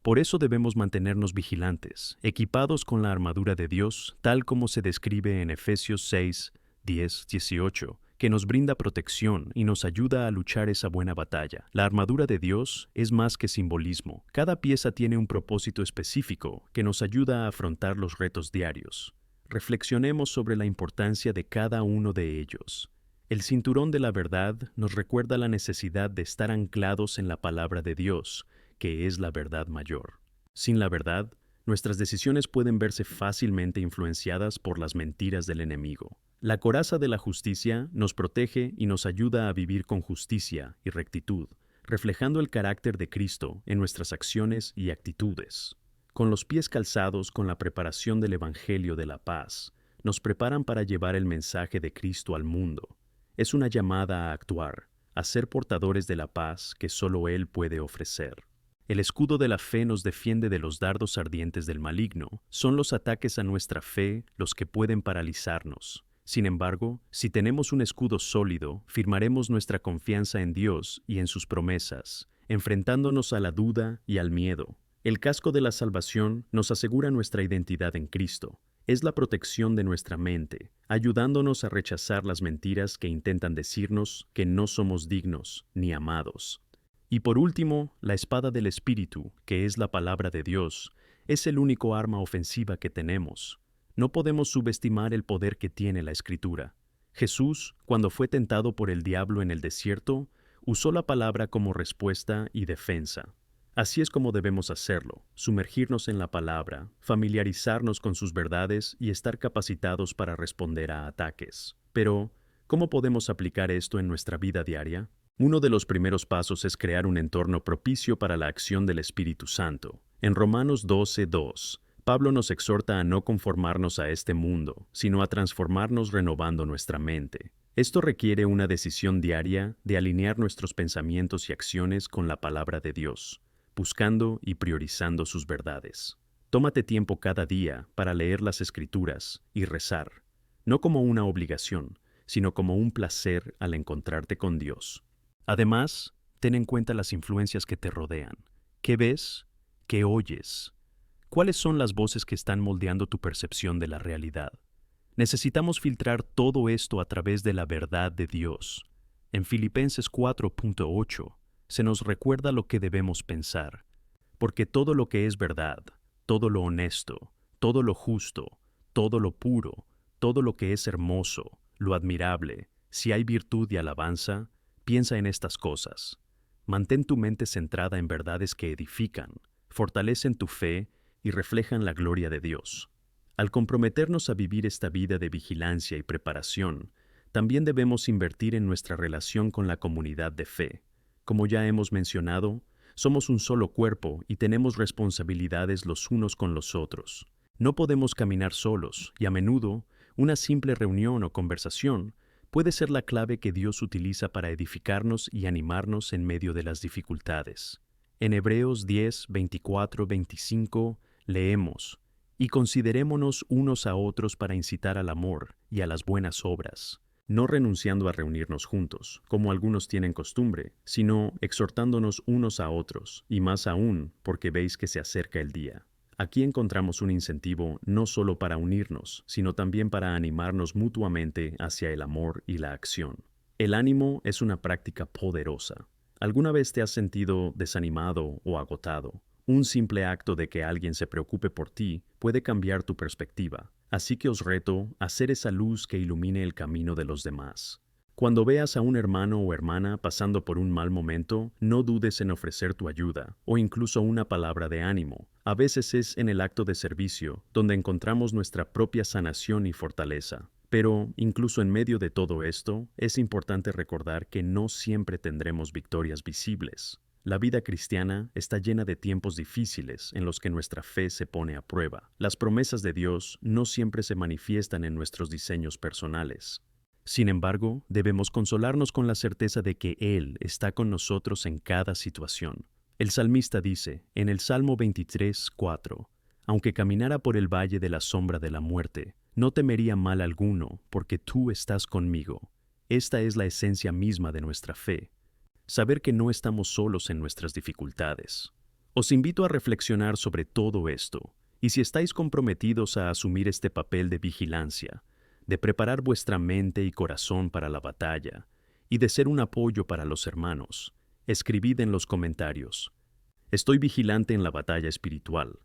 Por eso debemos mantenernos vigilantes, equipados con la armadura de Dios, tal como se describe en Efesios 6, 10, 18, que nos brinda protección y nos ayuda a luchar esa buena batalla. La armadura de Dios es más que simbolismo. Cada pieza tiene un propósito específico que nos ayuda a afrontar los retos diarios. Reflexionemos sobre la importancia de cada uno de ellos. El cinturón de la verdad nos recuerda la necesidad de estar anclados en la palabra de Dios, que es la verdad mayor. Sin la verdad, nuestras decisiones pueden verse fácilmente influenciadas por las mentiras del enemigo. La coraza de la justicia nos protege y nos ayuda a vivir con justicia y rectitud, reflejando el carácter de Cristo en nuestras acciones y actitudes. Con los pies calzados con la preparación del Evangelio de la paz, nos preparan para llevar el mensaje de Cristo al mundo. Es una llamada a actuar, a ser portadores de la paz que solo Él puede ofrecer. El escudo de la fe nos defiende de los dardos ardientes del maligno. Son los ataques a nuestra fe los que pueden paralizarnos. Sin embargo, si tenemos un escudo sólido, firmaremos nuestra confianza en Dios y en sus promesas, enfrentándonos a la duda y al miedo. El casco de la salvación nos asegura nuestra identidad en Cristo. Es la protección de nuestra mente, ayudándonos a rechazar las mentiras que intentan decirnos que no somos dignos ni amados. Y por último, la espada del Espíritu, que es la palabra de Dios, es el único arma ofensiva que tenemos. No podemos subestimar el poder que tiene la Escritura. Jesús, cuando fue tentado por el diablo en el desierto, usó la palabra como respuesta y defensa. Así es como debemos hacerlo, sumergirnos en la palabra, familiarizarnos con sus verdades y estar capacitados para responder a ataques. Pero, ¿cómo podemos aplicar esto en nuestra vida diaria? Uno de los primeros pasos es crear un entorno propicio para la acción del Espíritu Santo. En Romanos 12:2, Pablo nos exhorta a no conformarnos a este mundo, sino a transformarnos renovando nuestra mente. Esto requiere una decisión diaria de alinear nuestros pensamientos y acciones con la palabra de Dios, buscando y priorizando sus verdades. Tómate tiempo cada día para leer las Escrituras y rezar, no como una obligación, sino como un placer al encontrarte con Dios. Además, ten en cuenta las influencias que te rodean. ¿Qué ves? ¿Qué oyes? ¿Cuáles son las voces que están moldeando tu percepción de la realidad? Necesitamos filtrar todo esto a través de la verdad de Dios. En Filipenses 4:8 se nos recuerda lo que debemos pensar, porque todo lo que es verdad, todo lo honesto, todo lo justo, todo lo puro, todo lo que es hermoso, lo admirable, si hay virtud y alabanza, piensa en estas cosas. Mantén tu mente centrada en verdades que edifican, fortalecen tu fe y reflejan la gloria de Dios. Al comprometernos a vivir esta vida de vigilancia y preparación, también debemos invertir en nuestra relación con la comunidad de fe. Como ya hemos mencionado, somos un solo cuerpo y tenemos responsabilidades los unos con los otros. No podemos caminar solos y a menudo una simple reunión o conversación puede ser la clave que Dios utiliza para edificarnos y animarnos en medio de las dificultades. En Hebreos 10:24-25 leemos: «Y considerémonos unos a otros para incitar al amor y a las buenas obras, no renunciando a reunirnos juntos, como algunos tienen costumbre, sino exhortándonos unos a otros, y más aún, porque veis que se acerca el día». Aquí encontramos un incentivo no solo para unirnos, sino también para animarnos mutuamente hacia el amor y la acción. El ánimo es una práctica poderosa. ¿Alguna vez te has sentido desanimado o agotado? Un simple acto de que alguien se preocupe por ti puede cambiar tu perspectiva. Así que os reto a ser esa luz que ilumine el camino de los demás. Cuando veas a un hermano o hermana pasando por un mal momento, no dudes en ofrecer tu ayuda o incluso una palabra de ánimo. A veces es en el acto de servicio donde encontramos nuestra propia sanación y fortaleza. Pero, incluso en medio de todo esto, es importante recordar que no siempre tendremos victorias visibles. La vida cristiana está llena de tiempos difíciles en los que nuestra fe se pone a prueba. Las promesas de Dios no siempre se manifiestan en nuestros diseños personales. Sin embargo, debemos consolarnos con la certeza de que Él está con nosotros en cada situación. El salmista dice, en el Salmo 23:4, «Aunque caminara por el valle de la sombra de la muerte, no temería mal alguno, porque tú estás conmigo». Esta es la esencia misma de nuestra fe. Saber que no estamos solos en nuestras dificultades. Os invito a reflexionar sobre todo esto, y si estáis comprometidos a asumir este papel de vigilancia, de preparar vuestra mente y corazón para la batalla, y de ser un apoyo para los hermanos, escribid en los comentarios: «Estoy vigilante en la batalla espiritual».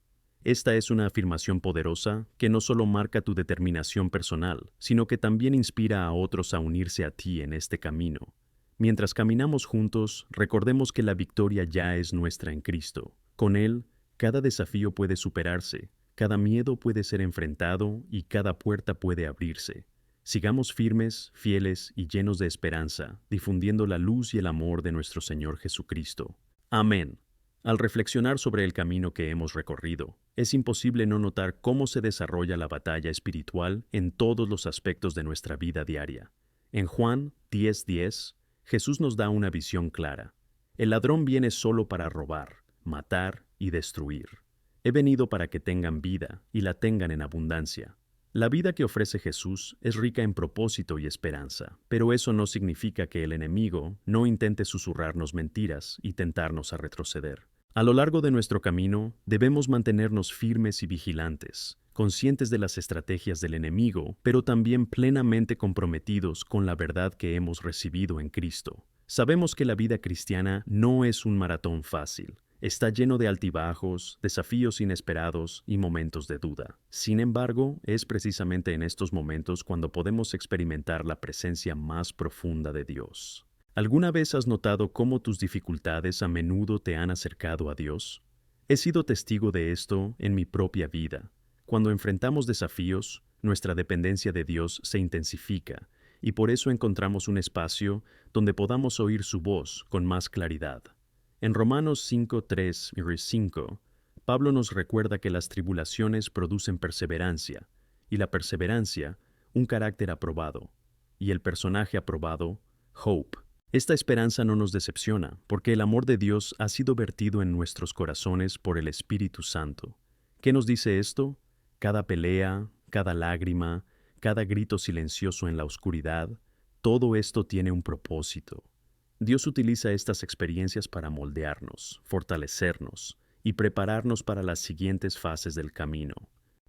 Esta es una afirmación poderosa que no solo marca tu determinación personal, sino que también inspira a otros a unirse a ti en este camino. Mientras caminamos juntos, recordemos que la victoria ya es nuestra en Cristo. Con Él, cada desafío puede superarse, cada miedo puede ser enfrentado y cada puerta puede abrirse. Sigamos firmes, fieles y llenos de esperanza, difundiendo la luz y el amor de nuestro Señor Jesucristo. Amén. Al reflexionar sobre el camino que hemos recorrido, es imposible no notar cómo se desarrolla la batalla espiritual en todos los aspectos de nuestra vida diaria. En Juan 10:10, Jesús nos da una visión clara. El ladrón viene solo para robar, matar y destruir. He venido para que tengan vida y la tengan en abundancia. La vida que ofrece Jesús es rica en propósito y esperanza, pero eso no significa que el enemigo no intente susurrarnos mentiras y tentarnos a retroceder. A lo largo de nuestro camino, debemos mantenernos firmes y vigilantes, conscientes de las estrategias del enemigo, pero también plenamente comprometidos con la verdad que hemos recibido en Cristo. Sabemos que la vida cristiana no es un maratón fácil. Está lleno de altibajos, desafíos inesperados y momentos de duda. Sin embargo, es precisamente en estos momentos cuando podemos experimentar la presencia más profunda de Dios. ¿Alguna vez has notado cómo tus dificultades a menudo te han acercado a Dios? He sido testigo de esto en mi propia vida. Cuando enfrentamos desafíos, nuestra dependencia de Dios se intensifica y por eso encontramos un espacio donde podamos oír su voz con más claridad. En Romanos 5:3 y 5, Pablo nos recuerda que las tribulaciones producen perseverancia, y la perseverancia, un carácter aprobado, y el personaje aprobado, Hope. Esta esperanza no nos decepciona, porque el amor de Dios ha sido vertido en nuestros corazones por el Espíritu Santo. ¿Qué nos dice esto? Cada pelea, cada lágrima, cada grito silencioso en la oscuridad, todo esto tiene un propósito. Dios utiliza estas experiencias para moldearnos, fortalecernos y prepararnos para las siguientes fases del camino.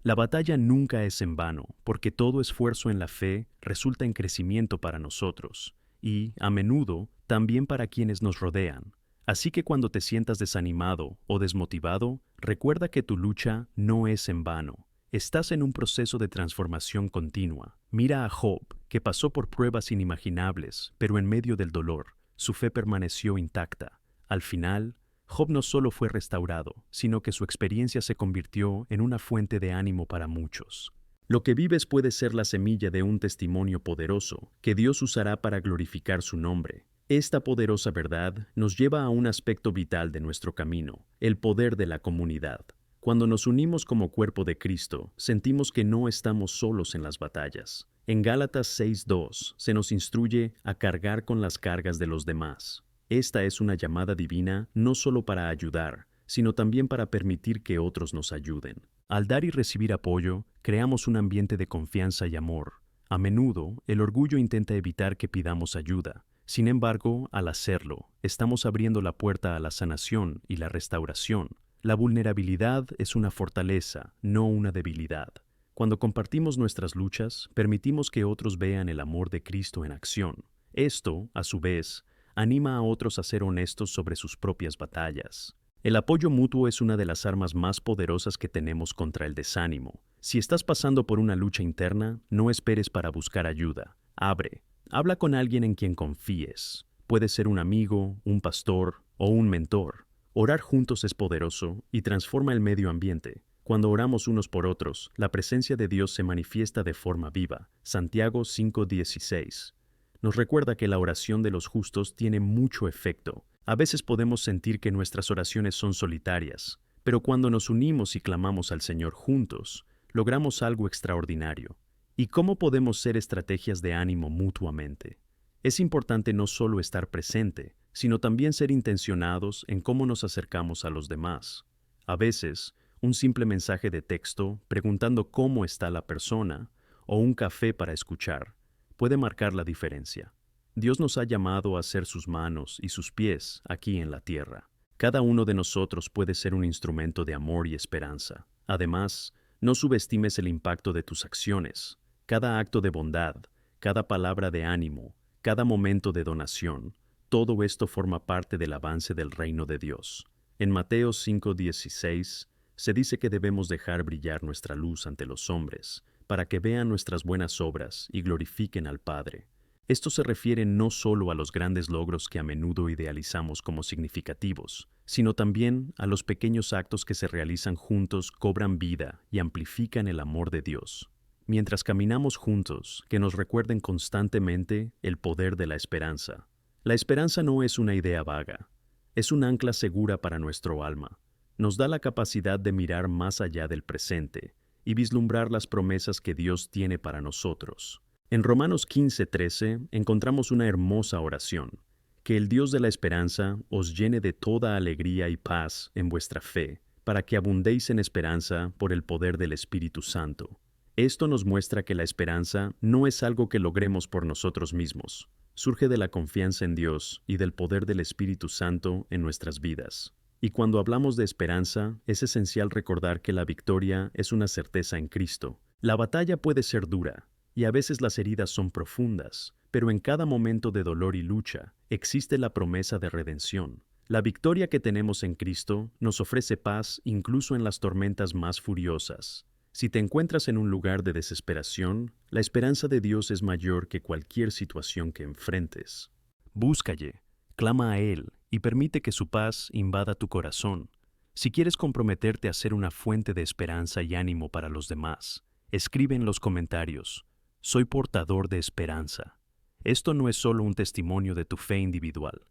La batalla nunca es en vano, porque todo esfuerzo en la fe resulta en crecimiento para nosotros y, a menudo, también para quienes nos rodean. Así que cuando te sientas desanimado o desmotivado, recuerda que tu lucha no es en vano. Estás en un proceso de transformación continua. Mira a Job, que pasó por pruebas inimaginables, pero en medio del dolor, su fe permaneció intacta. Al final, Job no solo fue restaurado, sino que su experiencia se convirtió en una fuente de ánimo para muchos. Lo que vives puede ser la semilla de un testimonio poderoso que Dios usará para glorificar su nombre. Esta poderosa verdad nos lleva a un aspecto vital de nuestro camino, el poder de la comunidad. Cuando nos unimos como cuerpo de Cristo, sentimos que no estamos solos en las batallas. En Gálatas 6:2 se nos instruye a cargar con las cargas de los demás. Esta es una llamada divina no solo para ayudar, sino también para permitir que otros nos ayuden. Al dar y recibir apoyo, creamos un ambiente de confianza y amor. A menudo, el orgullo intenta evitar que pidamos ayuda. Sin embargo, al hacerlo, estamos abriendo la puerta a la sanación y la restauración. La vulnerabilidad es una fortaleza, no una debilidad. Cuando compartimos nuestras luchas, permitimos que otros vean el amor de Cristo en acción. Esto, a su vez, anima a otros a ser honestos sobre sus propias batallas. El apoyo mutuo es una de las armas más poderosas que tenemos contra el desánimo. Si estás pasando por una lucha interna, no esperes para buscar ayuda. Habla con alguien en quien confíes. Puede ser un amigo, un pastor o un mentor. Orar juntos es poderoso y transforma el medio ambiente. Cuando oramos unos por otros, la presencia de Dios se manifiesta de forma viva. Santiago 5:16. Nos recuerda que la oración de los justos tiene mucho efecto. A veces podemos sentir que nuestras oraciones son solitarias, pero cuando nos unimos y clamamos al Señor juntos, logramos algo extraordinario. ¿Y cómo podemos ser estrategias de ánimo mutuamente? Es importante no solo estar presente, sino también ser intencionados en cómo nos acercamos a los demás. A veces, un simple mensaje de texto preguntando cómo está la persona, o un café para escuchar, puede marcar la diferencia. Dios nos ha llamado a ser sus manos y sus pies aquí en la tierra. Cada uno de nosotros puede ser un instrumento de amor y esperanza. Además, no subestimes el impacto de tus acciones. Cada acto de bondad, cada palabra de ánimo, cada momento de donación, todo esto forma parte del avance del reino de Dios. En Mateo 5:16 se dice que debemos dejar brillar nuestra luz ante los hombres, para que vean nuestras buenas obras y glorifiquen al Padre. Esto se refiere no solo a los grandes logros que a menudo idealizamos como significativos, sino también a los pequeños actos que se realizan juntos, cobran vida y amplifican el amor de Dios. Mientras caminamos juntos, que nos recuerden constantemente el poder de la esperanza. La esperanza no es una idea vaga, es un ancla segura para nuestro alma. Nos da la capacidad de mirar más allá del presente y vislumbrar las promesas que Dios tiene para nosotros. En Romanos 15:13 encontramos una hermosa oración. Que el Dios de la esperanza os llene de toda alegría y paz en vuestra fe, para que abundéis en esperanza por el poder del Espíritu Santo. Esto nos muestra que la esperanza no es algo que logremos por nosotros mismos. Surge de la confianza en Dios y del poder del Espíritu Santo en nuestras vidas. Y cuando hablamos de esperanza, es esencial recordar que la victoria es una certeza en Cristo. La batalla puede ser dura, y a veces las heridas son profundas, pero en cada momento de dolor y lucha existe la promesa de redención. La victoria que tenemos en Cristo nos ofrece paz incluso en las tormentas más furiosas. Si te encuentras en un lugar de desesperación, la esperanza de Dios es mayor que cualquier situación que enfrentes. Búscalle, clama a Él y permite que su paz invada tu corazón. Si quieres comprometerte a ser una fuente de esperanza y ánimo para los demás, escribe en los comentarios: soy portador de esperanza. Esto no es solo un testimonio de tu fe individual,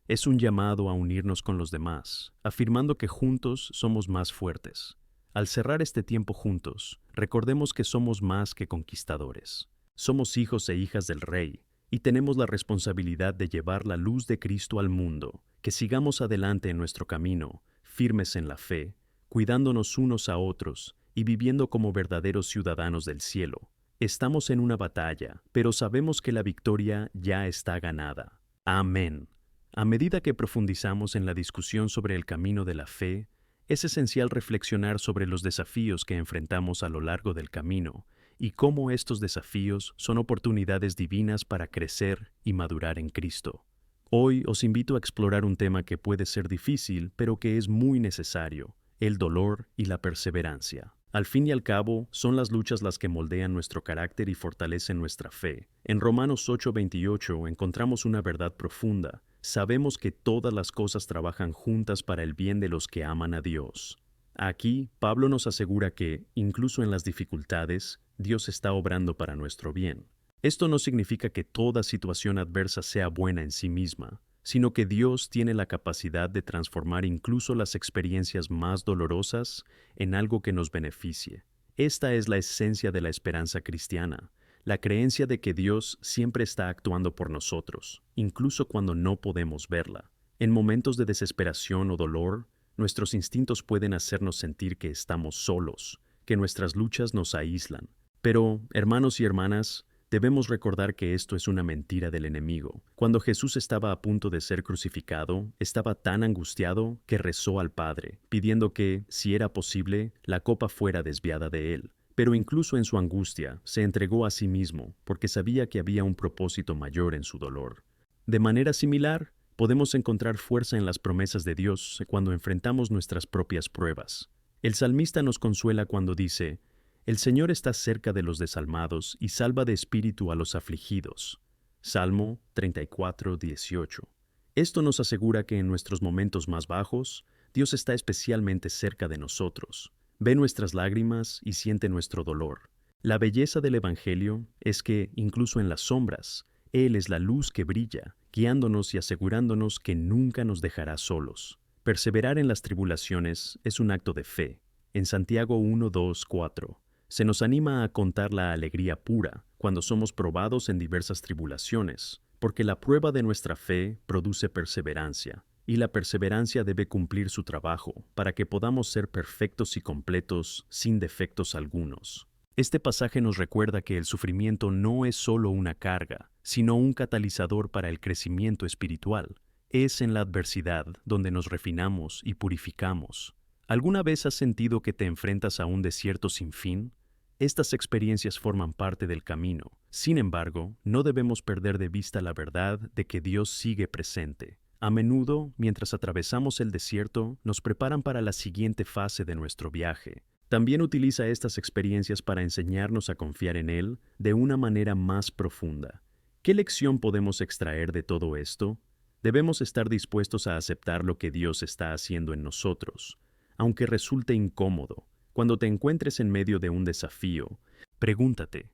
es un llamado a unirnos con los demás, afirmando que juntos somos más fuertes. Al cerrar este tiempo juntos, recordemos que somos más que conquistadores. Somos hijos e hijas del Rey, y tenemos la responsabilidad de llevar la luz de Cristo al mundo. Que sigamos adelante en nuestro camino, firmes en la fe, cuidándonos unos a otros y viviendo como verdaderos ciudadanos del cielo. Estamos en una batalla, pero sabemos que la victoria ya está ganada. Amén. A medida que profundizamos en la discusión sobre el camino de la fe, es esencial reflexionar sobre los desafíos que enfrentamos a lo largo del camino y cómo estos desafíos son oportunidades divinas para crecer y madurar en Cristo. Hoy os invito a explorar un tema que puede ser difícil, pero que es muy necesario: el dolor y la perseverancia. Al fin y al cabo, son las luchas las que moldean nuestro carácter y fortalecen nuestra fe. En Romanos 8:28 encontramos una verdad profunda. Sabemos que todas las cosas trabajan juntas para el bien de los que aman a Dios. Aquí, Pablo nos asegura que, incluso en las dificultades, Dios está obrando para nuestro bien. Esto no significa que toda situación adversa sea buena en sí misma, sino que Dios tiene la capacidad de transformar incluso las experiencias más dolorosas en algo que nos beneficie. Esta es la esencia de la esperanza cristiana, la creencia de que Dios siempre está actuando por nosotros, incluso cuando no podemos verla. En momentos de desesperación o dolor, nuestros instintos pueden hacernos sentir que estamos solos, que nuestras luchas nos aíslan. Pero, hermanos y hermanas, debemos recordar que esto es una mentira del enemigo. Cuando Jesús estaba a punto de ser crucificado, estaba tan angustiado que rezó al Padre, pidiendo que, si era posible, la copa fuera desviada de él. Pero incluso en su angustia, se entregó a sí mismo, porque sabía que había un propósito mayor en su dolor. De manera similar, podemos encontrar fuerza en las promesas de Dios cuando enfrentamos nuestras propias pruebas. El salmista nos consuela cuando dice: el Señor está cerca de los desalmados y salva de espíritu a los afligidos. Salmo 34:18. Esto nos asegura que en nuestros momentos más bajos, Dios está especialmente cerca de nosotros. Ve nuestras lágrimas y siente nuestro dolor. La belleza del Evangelio es que, incluso en las sombras, Él es la luz que brilla, guiándonos y asegurándonos que nunca nos dejará solos. Perseverar en las tribulaciones es un acto de fe. En Santiago 1:2-4. Se nos anima a contar la alegría pura cuando somos probados en diversas tribulaciones, porque la prueba de nuestra fe produce perseverancia, y la perseverancia debe cumplir su trabajo para que podamos ser perfectos y completos sin defectos algunos. Este pasaje nos recuerda que el sufrimiento no es solo una carga, sino un catalizador para el crecimiento espiritual. Es en la adversidad donde nos refinamos y purificamos. ¿Alguna vez has sentido que te enfrentas a un desierto sin fin? Estas experiencias forman parte del camino. Sin embargo, no debemos perder de vista la verdad de que Dios sigue presente. A menudo, mientras atravesamos el desierto, nos preparan para la siguiente fase de nuestro viaje. También utiliza estas experiencias para enseñarnos a confiar en Él de una manera más profunda. ¿Qué lección podemos extraer de todo esto? Debemos estar dispuestos a aceptar lo que Dios está haciendo en nosotros, aunque resulte incómodo. Cuando te encuentres en medio de un desafío, pregúntate: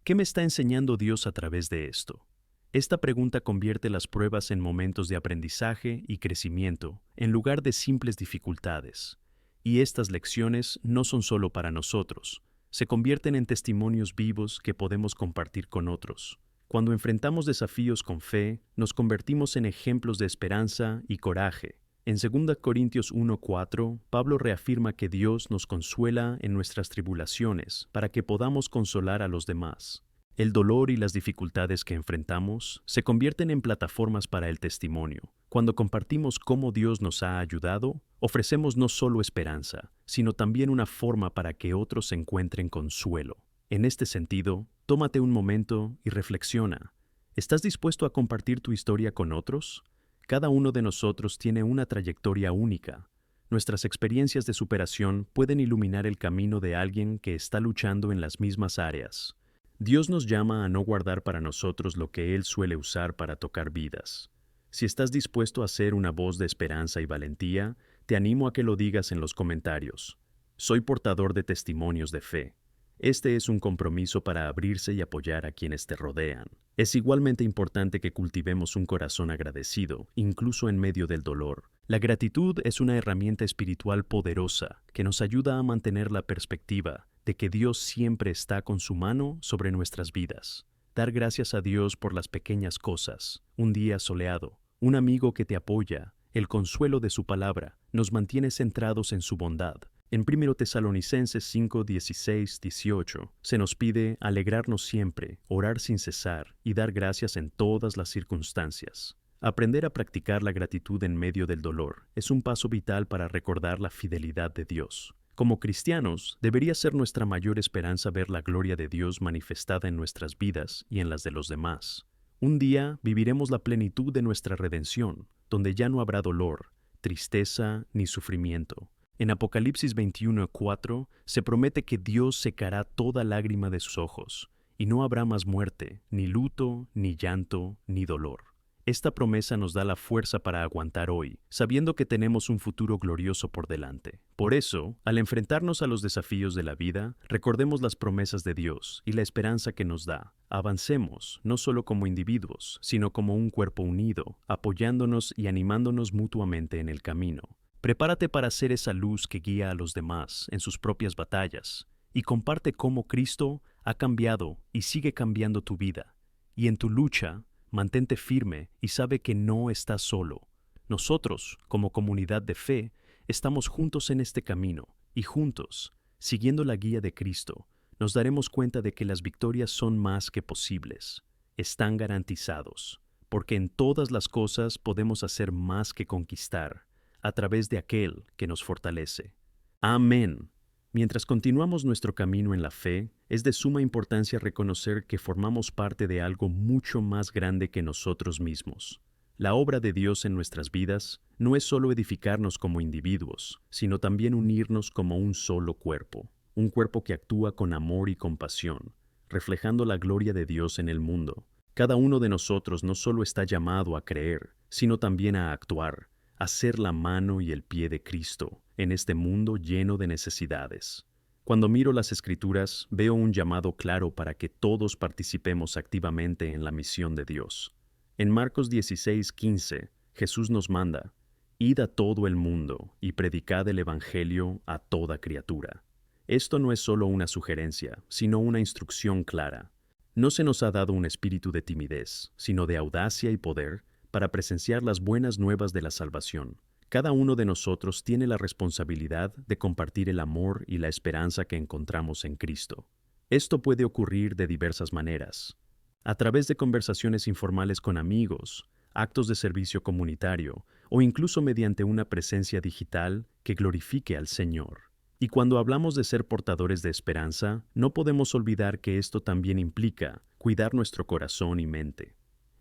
¿qué me está enseñando Dios a través de esto? Esta pregunta convierte las pruebas en momentos de aprendizaje y crecimiento, en lugar de simples dificultades. Y estas lecciones no son solo para nosotros, se convierten en testimonios vivos que podemos compartir con otros. Cuando enfrentamos desafíos con fe, nos convertimos en ejemplos de esperanza y coraje. En 2 Corintios 1:4, Pablo reafirma que Dios nos consuela en nuestras tribulaciones para que podamos consolar a los demás. El dolor y las dificultades que enfrentamos se convierten en plataformas para el testimonio. Cuando compartimos cómo Dios nos ha ayudado, ofrecemos no solo esperanza, sino también una forma para que otros encuentren consuelo. En este sentido, tómate un momento y reflexiona. ¿Estás dispuesto a compartir tu historia con otros? Cada uno de nosotros tiene una trayectoria única. Nuestras experiencias de superación pueden iluminar el camino de alguien que está luchando en las mismas áreas. Dios nos llama a no guardar para nosotros lo que Él suele usar para tocar vidas. Si estás dispuesto a ser una voz de esperanza y valentía, te animo a que lo digas en los comentarios. Soy portador de testimonios de fe. Este es un compromiso para abrirse y apoyar a quienes te rodean. Es igualmente importante que cultivemos un corazón agradecido, incluso en medio del dolor. La gratitud es una herramienta espiritual poderosa que nos ayuda a mantener la perspectiva de que Dios siempre está con su mano sobre nuestras vidas. Dar gracias a Dios por las pequeñas cosas, un día soleado, un amigo que te apoya, el consuelo de su palabra, nos mantiene centrados en su bondad. En 1 Tesalonicenses 5, 16, 18, se nos pide alegrarnos siempre, orar sin cesar y dar gracias en todas las circunstancias. Aprender a practicar la gratitud en medio del dolor es un paso vital para recordar la fidelidad de Dios. Como cristianos, debería ser nuestra mayor esperanza ver la gloria de Dios manifestada en nuestras vidas y en las de los demás. Un día viviremos la plenitud de nuestra redención, donde ya no habrá dolor, tristeza ni sufrimiento. En Apocalipsis 21:4 se promete que Dios secará toda lágrima de sus ojos, y no habrá más muerte, ni luto, ni llanto, ni dolor. Esta promesa nos da la fuerza para aguantar hoy, sabiendo que tenemos un futuro glorioso por delante. Por eso, al enfrentarnos a los desafíos de la vida, recordemos las promesas de Dios y la esperanza que nos da. Avancemos, no solo como individuos, sino como un cuerpo unido, apoyándonos y animándonos mutuamente en el camino. Prepárate para ser esa luz que guía a los demás en sus propias batallas y comparte cómo Cristo ha cambiado y sigue cambiando tu vida. Y en tu lucha, mantente firme y sabe que no estás solo. Nosotros, como comunidad de fe, estamos juntos en este camino y juntos, siguiendo la guía de Cristo, nos daremos cuenta de que las victorias son más que posibles. Están garantizados, porque en todas las cosas podemos hacer más que conquistar a través de aquel que nos fortalece. Amén. Mientras continuamos nuestro camino en la fe, es de suma importancia reconocer que formamos parte de algo mucho más grande que nosotros mismos. La obra de Dios en nuestras vidas no es solo edificarnos como individuos, sino también unirnos como un solo cuerpo, un cuerpo que actúa con amor y compasión, reflejando la gloria de Dios en el mundo. Cada uno de nosotros no solo está llamado a creer, sino también a actuar, a ser la mano y el pie de Cristo en este mundo lleno de necesidades. Cuando miro las Escrituras, veo un llamado claro para que todos participemos activamente en la misión de Dios. En Marcos 16:15, Jesús nos manda: «Id a todo el mundo y predicad el Evangelio a toda criatura». Esto no es solo una sugerencia, sino una instrucción clara. No se nos ha dado un espíritu de timidez, sino de audacia y poder, para presenciar las buenas nuevas de la salvación. Cada uno de nosotros tiene la responsabilidad de compartir el amor y la esperanza que encontramos en Cristo. Esto puede ocurrir de diversas maneras: a través de conversaciones informales con amigos, actos de servicio comunitario o incluso mediante una presencia digital que glorifique al Señor. Y cuando hablamos de ser portadores de esperanza, no podemos olvidar que esto también implica cuidar nuestro corazón y mente.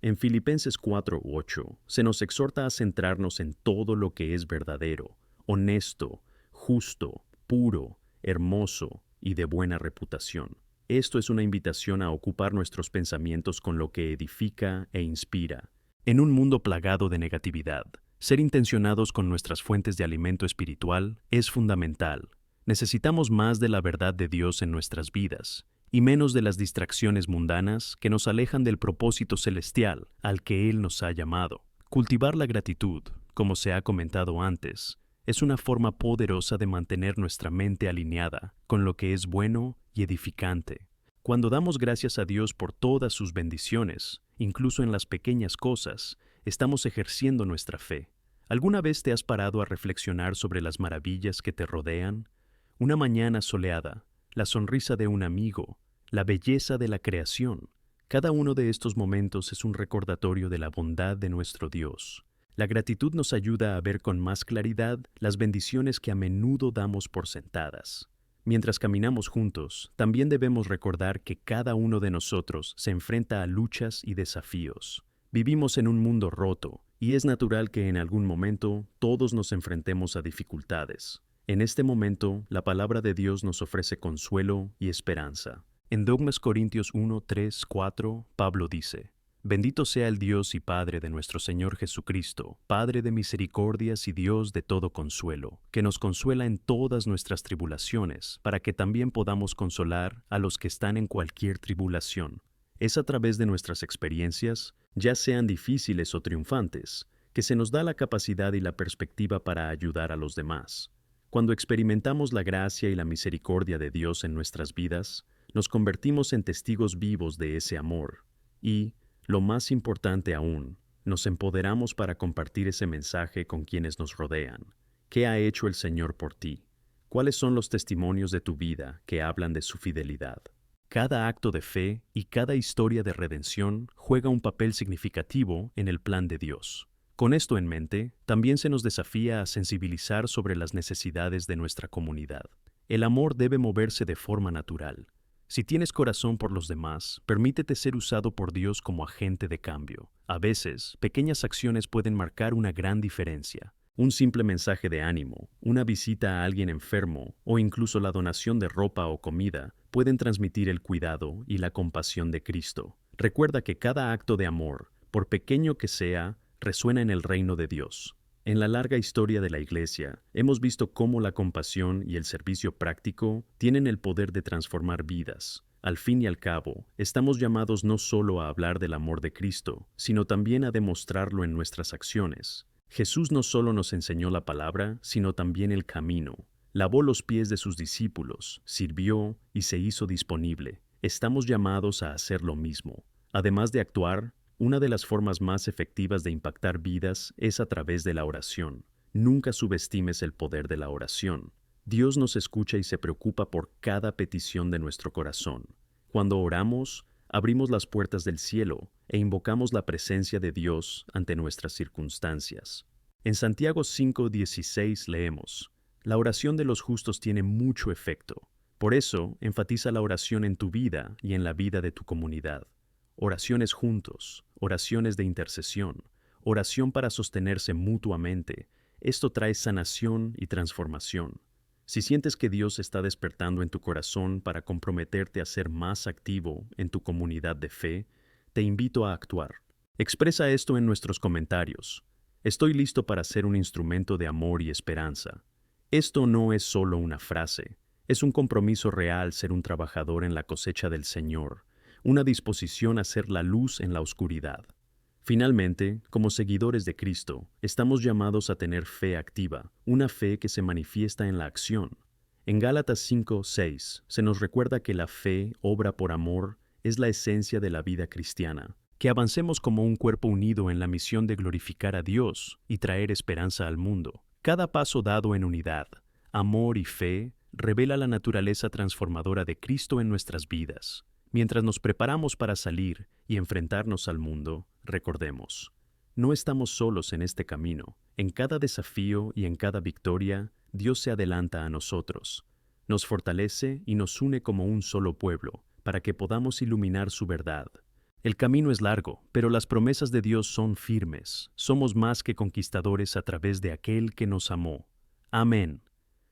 En Filipenses 4:8 se nos exhorta a centrarnos en todo lo que es verdadero, honesto, justo, puro, hermoso y de buena reputación. Esto es una invitación a ocupar nuestros pensamientos con lo que edifica e inspira. En un mundo plagado de negatividad, ser intencionados con nuestras fuentes de alimento espiritual es fundamental. Necesitamos más de la verdad de Dios en nuestras vidas y menos de las distracciones mundanas que nos alejan del propósito celestial al que Él nos ha llamado. Cultivar la gratitud, como se ha comentado antes, es una forma poderosa de mantener nuestra mente alineada con lo que es bueno y edificante. Cuando damos gracias a Dios por todas sus bendiciones, incluso en las pequeñas cosas, estamos ejerciendo nuestra fe. ¿Alguna vez te has parado a reflexionar sobre las maravillas que te rodean? Una mañana soleada, la sonrisa de un amigo, la belleza de la creación. Cada uno de estos momentos es un recordatorio de la bondad de nuestro Dios. La gratitud nos ayuda a ver con más claridad las bendiciones que a menudo damos por sentadas. Mientras caminamos juntos, también debemos recordar que cada uno de nosotros se enfrenta a luchas y desafíos. Vivimos en un mundo roto, y es natural que en algún momento todos nos enfrentemos a dificultades. En este momento, la palabra de Dios nos ofrece consuelo y esperanza. En 2 Corintios 1, 3, 4, Pablo dice: Bendito sea el Dios y Padre de nuestro Señor Jesucristo, Padre de misericordias y Dios de todo consuelo, que nos consuela en todas nuestras tribulaciones, para que también podamos consolar a los que están en cualquier tribulación. Es a través de nuestras experiencias, ya sean difíciles o triunfantes, que se nos da la capacidad y la perspectiva para ayudar a los demás. Cuando experimentamos la gracia y la misericordia de Dios en nuestras vidas, nos convertimos en testigos vivos de ese amor y, lo más importante aún, nos empoderamos para compartir ese mensaje con quienes nos rodean. ¿Qué ha hecho el Señor por ti? ¿Cuáles son los testimonios de tu vida que hablan de su fidelidad? Cada acto de fe y cada historia de redención juega un papel significativo en el plan de Dios. Con esto en mente, también se nos desafía a sensibilizar sobre las necesidades de nuestra comunidad. El amor debe moverse de forma natural. Si tienes corazón por los demás, permítete ser usado por Dios como agente de cambio. A veces, pequeñas acciones pueden marcar una gran diferencia. Un simple mensaje de ánimo, una visita a alguien enfermo o incluso la donación de ropa o comida pueden transmitir el cuidado y la compasión de Cristo. Recuerda que cada acto de amor, por pequeño que sea, resuena en el reino de Dios. En la larga historia de la Iglesia, hemos visto cómo la compasión y el servicio práctico tienen el poder de transformar vidas. Al fin y al cabo, estamos llamados no solo a hablar del amor de Cristo, sino también a demostrarlo en nuestras acciones. Jesús no solo nos enseñó la palabra, sino también el camino. Lavó los pies de sus discípulos, sirvió y se hizo disponible. Estamos llamados a hacer lo mismo. Además de actuar, una de las formas más efectivas de impactar vidas es a través de la oración. Nunca subestimes el poder de la oración. Dios nos escucha y se preocupa por cada petición de nuestro corazón. Cuando oramos, abrimos las puertas del cielo e invocamos la presencia de Dios ante nuestras circunstancias. En Santiago 5:16 leemos: La oración de los justos tiene mucho efecto. Por eso, enfatiza la oración en tu vida y en la vida de tu comunidad. Oraciones juntos, oraciones de intercesión, oración para sostenerse mutuamente. Esto trae sanación y transformación. Si sientes que Dios está despertando en tu corazón para comprometerte a ser más activo en tu comunidad de fe, te invito a actuar. Expresa esto en nuestros comentarios. Estoy listo para ser un instrumento de amor y esperanza. Esto no es solo una frase, es un compromiso real ser un trabajador en la cosecha del Señor, una disposición a ser la luz en la oscuridad. Finalmente, como seguidores de Cristo, estamos llamados a tener fe activa, una fe que se manifiesta en la acción. En Gálatas 5:6 se nos recuerda que la fe, obra por amor, es la esencia de la vida cristiana. Que avancemos como un cuerpo unido en la misión de glorificar a Dios y traer esperanza al mundo. Cada paso dado en unidad, amor y fe revela la naturaleza transformadora de Cristo en nuestras vidas. Mientras nos preparamos para salir y enfrentarnos al mundo, recordemos, no estamos solos en este camino. En cada desafío y en cada victoria, Dios se adelanta a nosotros. Nos fortalece y nos une como un solo pueblo, para que podamos iluminar su verdad. El camino es largo, pero las promesas de Dios son firmes. Somos más que conquistadores a través de aquel que nos amó. Amén.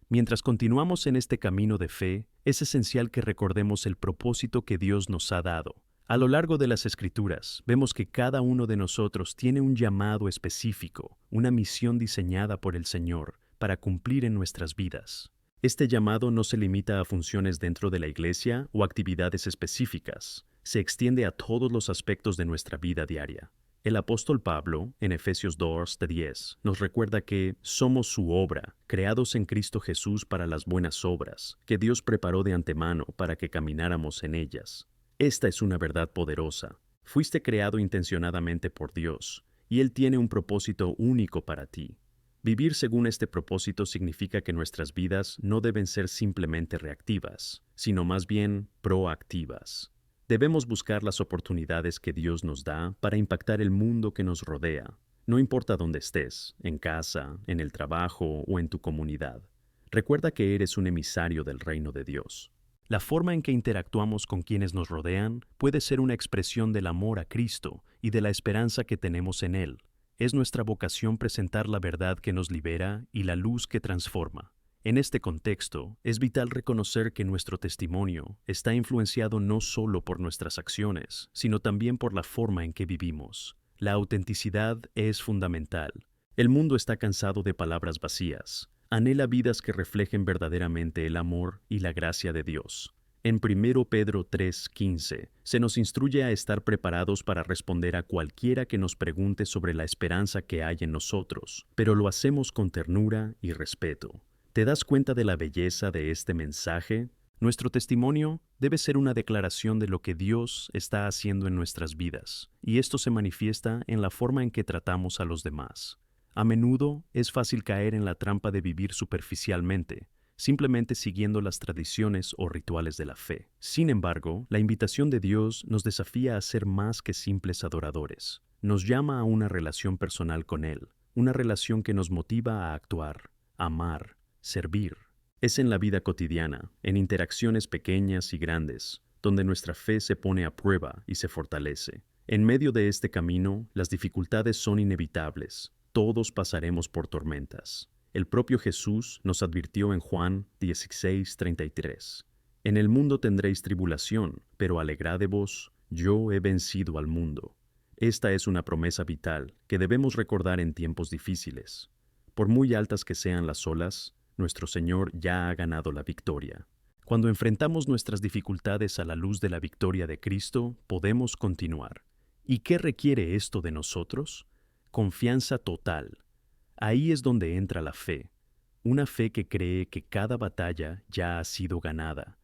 Mientras continuamos en este camino de fe, es esencial que recordemos el propósito que Dios nos ha dado. A lo largo de las Escrituras, vemos que cada uno de nosotros tiene un llamado específico, una misión diseñada por el Señor para cumplir en nuestras vidas. Este llamado no se limita a funciones dentro de la iglesia o actividades específicas, se extiende a todos los aspectos de nuestra vida diaria. El apóstol Pablo, en Efesios 2:10, nos recuerda que somos su obra, creados en Cristo Jesús para las buenas obras, que Dios preparó de antemano para que camináramos en ellas. Esta es una verdad poderosa. Fuiste creado intencionadamente por Dios, y Él tiene un propósito único para ti. Vivir según este propósito significa que nuestras vidas no deben ser simplemente reactivas, sino más bien proactivas. Debemos buscar las oportunidades que Dios nos da para impactar el mundo que nos rodea. No importa dónde estés, en casa, en el trabajo o en tu comunidad. Recuerda que eres un emisario del reino de Dios. La forma en que interactuamos con quienes nos rodean puede ser una expresión del amor a Cristo y de la esperanza que tenemos en Él. Es nuestra vocación presentar la verdad que nos libera y la luz que transforma. En este contexto, es vital reconocer que nuestro testimonio está influenciado no solo por nuestras acciones, sino también por la forma en que vivimos. La autenticidad es fundamental. El mundo está cansado de palabras vacías. Anhela vidas que reflejen verdaderamente el amor y la gracia de Dios. En 1 Pedro 3:15 se nos instruye a estar preparados para responder a cualquiera que nos pregunte sobre la esperanza que hay en nosotros, pero lo hacemos con ternura y respeto. ¿Te das cuenta de la belleza de este mensaje? Nuestro testimonio debe ser una declaración de lo que Dios está haciendo en nuestras vidas, y esto se manifiesta en la forma en que tratamos a los demás. A menudo es fácil caer en la trampa de vivir superficialmente, simplemente siguiendo las tradiciones o rituales de la fe. Sin embargo, la invitación de Dios nos desafía a ser más que simples adoradores. Nos llama a una relación personal con Él, una relación que nos motiva a actuar, amar, servir. Es en la vida cotidiana, en interacciones pequeñas y grandes, donde nuestra fe se pone a prueba y se fortalece. En medio de este camino, las dificultades son inevitables. Todos pasaremos por tormentas. El propio Jesús nos advirtió en Juan 16:33. En el mundo tendréis tribulación, pero alegrad-vos, yo he vencido al mundo. Esta es una promesa vital que debemos recordar en tiempos difíciles. Por muy altas que sean las olas, nuestro Señor ya ha ganado la victoria. Cuando enfrentamos nuestras dificultades a la luz de la victoria de Cristo, podemos continuar. ¿Y qué requiere esto de nosotros? Confianza total. Ahí es donde entra la fe. Una fe que cree que cada batalla ya ha sido ganada,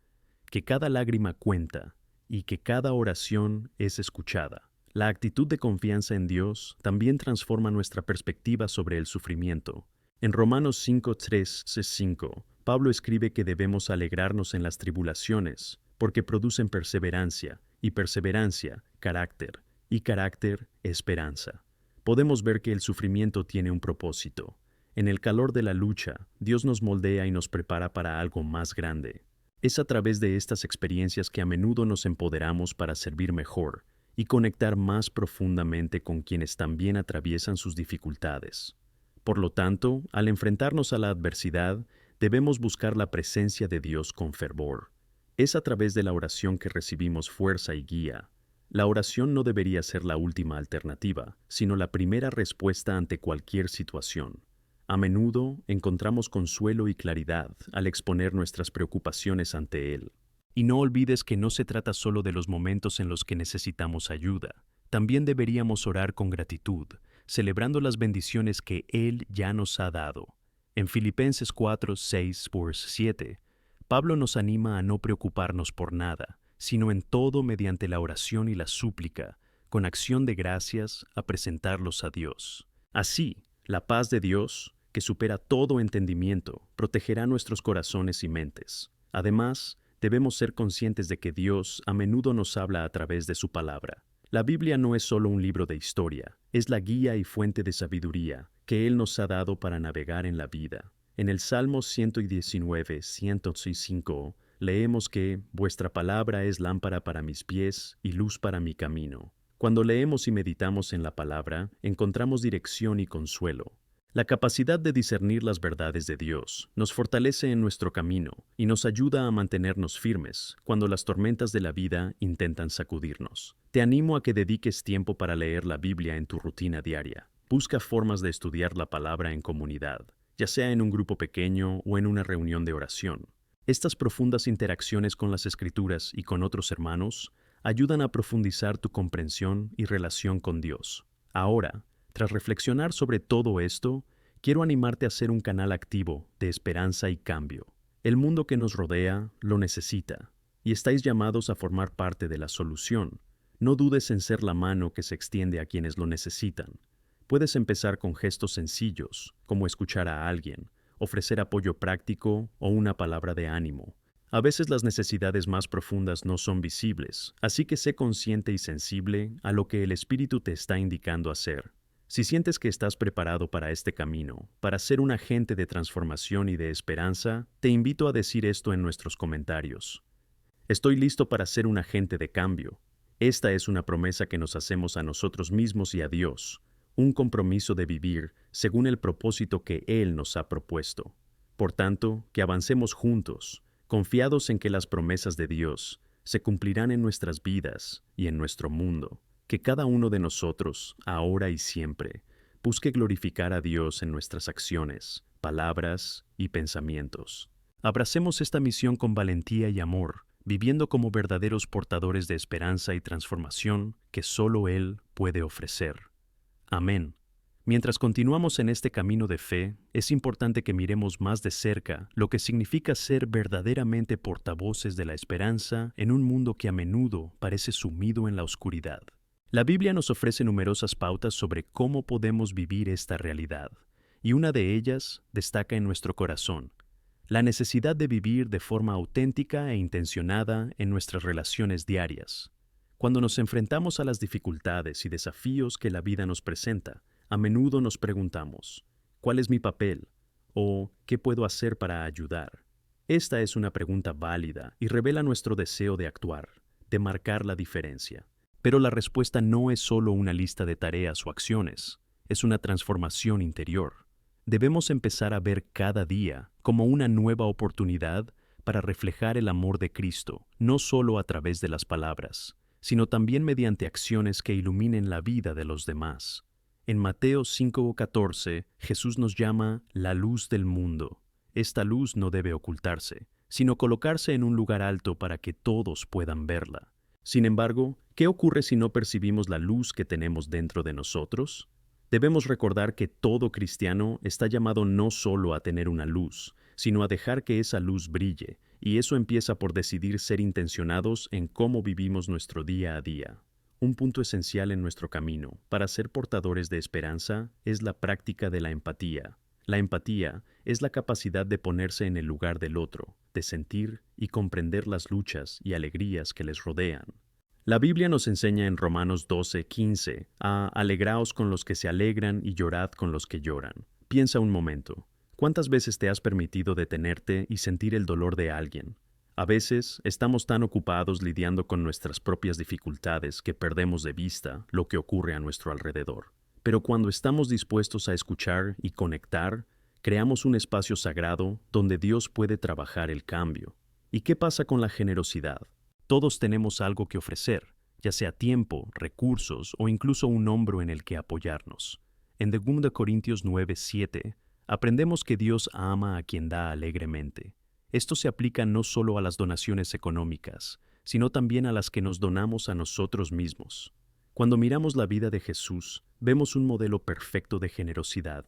que cada lágrima cuenta y que cada oración es escuchada. La actitud de confianza en Dios también transforma nuestra perspectiva sobre el sufrimiento. En Romanos 5:3-5, Pablo escribe que debemos alegrarnos en las tribulaciones, porque producen perseverancia, y perseverancia, carácter, y carácter, esperanza. Podemos ver que el sufrimiento tiene un propósito. En el calor de la lucha, Dios nos moldea y nos prepara para algo más grande. Es a través de estas experiencias que a menudo nos empoderamos para servir mejor y conectar más profundamente con quienes también atraviesan sus dificultades. Por lo tanto, al enfrentarnos a la adversidad, debemos buscar la presencia de Dios con fervor. Es a través de la oración que recibimos fuerza y guía. La oración no debería ser la última alternativa, sino la primera respuesta ante cualquier situación. A menudo encontramos consuelo y claridad al exponer nuestras preocupaciones ante Él. Y no olvides que no se trata solo de los momentos en los que necesitamos ayuda. También deberíamos orar con gratitud, celebrando las bendiciones que Él ya nos ha dado. En Filipenses 4:6-7, Pablo nos anima a no preocuparnos por nada, sino en todo mediante la oración y la súplica, con acción de gracias a presentarlos a Dios. Así, la paz de Dios, que supera todo entendimiento, protegerá nuestros corazones y mentes. Además, debemos ser conscientes de que Dios a menudo nos habla a través de su palabra. La Biblia no es solo un libro de historia, es la guía y fuente de sabiduría que Él nos ha dado para navegar en la vida. En el Salmo 119:105 leemos que «Vuestra palabra es lámpara para mis pies y luz para mi camino». Cuando leemos y meditamos en la palabra, encontramos dirección y consuelo. La capacidad de discernir las verdades de Dios nos fortalece en nuestro camino y nos ayuda a mantenernos firmes cuando las tormentas de la vida intentan sacudirnos. Te animo a que dediques tiempo para leer la Biblia en tu rutina diaria. Busca formas de estudiar la palabra en comunidad, ya sea en un grupo pequeño o en una reunión de oración. Estas profundas interacciones con las Escrituras y con otros hermanos ayudan a profundizar tu comprensión y relación con Dios. Ahora, tras reflexionar sobre todo esto, quiero animarte a ser un canal activo de esperanza y cambio. El mundo que nos rodea lo necesita, y estáis llamados a formar parte de la solución. No dudes en ser la mano que se extiende a quienes lo necesitan. Puedes empezar con gestos sencillos, como escuchar a alguien, ofrecer apoyo práctico o una palabra de ánimo. A veces las necesidades más profundas no son visibles, así que sé consciente y sensible a lo que el Espíritu te está indicando hacer. Si sientes que estás preparado para este camino, para ser un agente de transformación y de esperanza, te invito a decir esto en nuestros comentarios. Estoy listo para ser un agente de cambio. Esta es una promesa que nos hacemos a nosotros mismos y a Dios, un compromiso de vivir según el propósito que Él nos ha propuesto. Por tanto, que avancemos juntos, confiados en que las promesas de Dios se cumplirán en nuestras vidas y en nuestro mundo, que cada uno de nosotros, ahora y siempre, busque glorificar a Dios en nuestras acciones, palabras y pensamientos. Abracemos esta misión con valentía y amor, viviendo como verdaderos portadores de esperanza y transformación que solo Él puede ofrecer. Amén. Mientras continuamos en este camino de fe, es importante que miremos más de cerca lo que significa ser verdaderamente portavoces de la esperanza en un mundo que a menudo parece sumido en la oscuridad. La Biblia nos ofrece numerosas pautas sobre cómo podemos vivir esta realidad, y una de ellas destaca en nuestro corazón: la necesidad de vivir de forma auténtica e intencionada en nuestras relaciones diarias. Cuando nos enfrentamos a las dificultades y desafíos que la vida nos presenta, a menudo nos preguntamos, ¿cuál es mi papel? ¿O qué puedo hacer para ayudar? Esta es una pregunta válida y revela nuestro deseo de actuar, de marcar la diferencia. Pero la respuesta no es solo una lista de tareas o acciones, es una transformación interior. Debemos empezar a ver cada día como una nueva oportunidad para reflejar el amor de Cristo, no solo a través de las palabras, sino también mediante acciones que iluminen la vida de los demás. En Mateo 5:14, Jesús nos llama la luz del mundo. Esta luz no debe ocultarse, sino colocarse en un lugar alto para que todos puedan verla. Sin embargo, ¿qué ocurre si no percibimos la luz que tenemos dentro de nosotros? Debemos recordar que todo cristiano está llamado no solo a tener una luz, sino a dejar que esa luz brille, y eso empieza por decidir ser intencionados en cómo vivimos nuestro día a día. Un punto esencial en nuestro camino para ser portadores de esperanza es la práctica de la empatía. La empatía es la capacidad de ponerse en el lugar del otro, de sentir y comprender las luchas y alegrías que les rodean. La Biblia nos enseña en Romanos 12:15 a alegraos con los que se alegran y llorad con los que lloran. Piensa un momento, ¿cuántas veces te has permitido detenerte y sentir el dolor de alguien? A veces estamos tan ocupados lidiando con nuestras propias dificultades que perdemos de vista lo que ocurre a nuestro alrededor. Pero cuando estamos dispuestos a escuchar y conectar, creamos un espacio sagrado donde Dios puede trabajar el cambio. ¿Y qué pasa con la generosidad? Todos tenemos algo que ofrecer, ya sea tiempo, recursos o incluso un hombro en el que apoyarnos. En 2 Corintios 9:7, aprendemos que Dios ama a quien da alegremente. Esto se aplica no solo a las donaciones económicas, sino también a las que nos donamos a nosotros mismos. Cuando miramos la vida de Jesús, vemos un modelo perfecto de generosidad.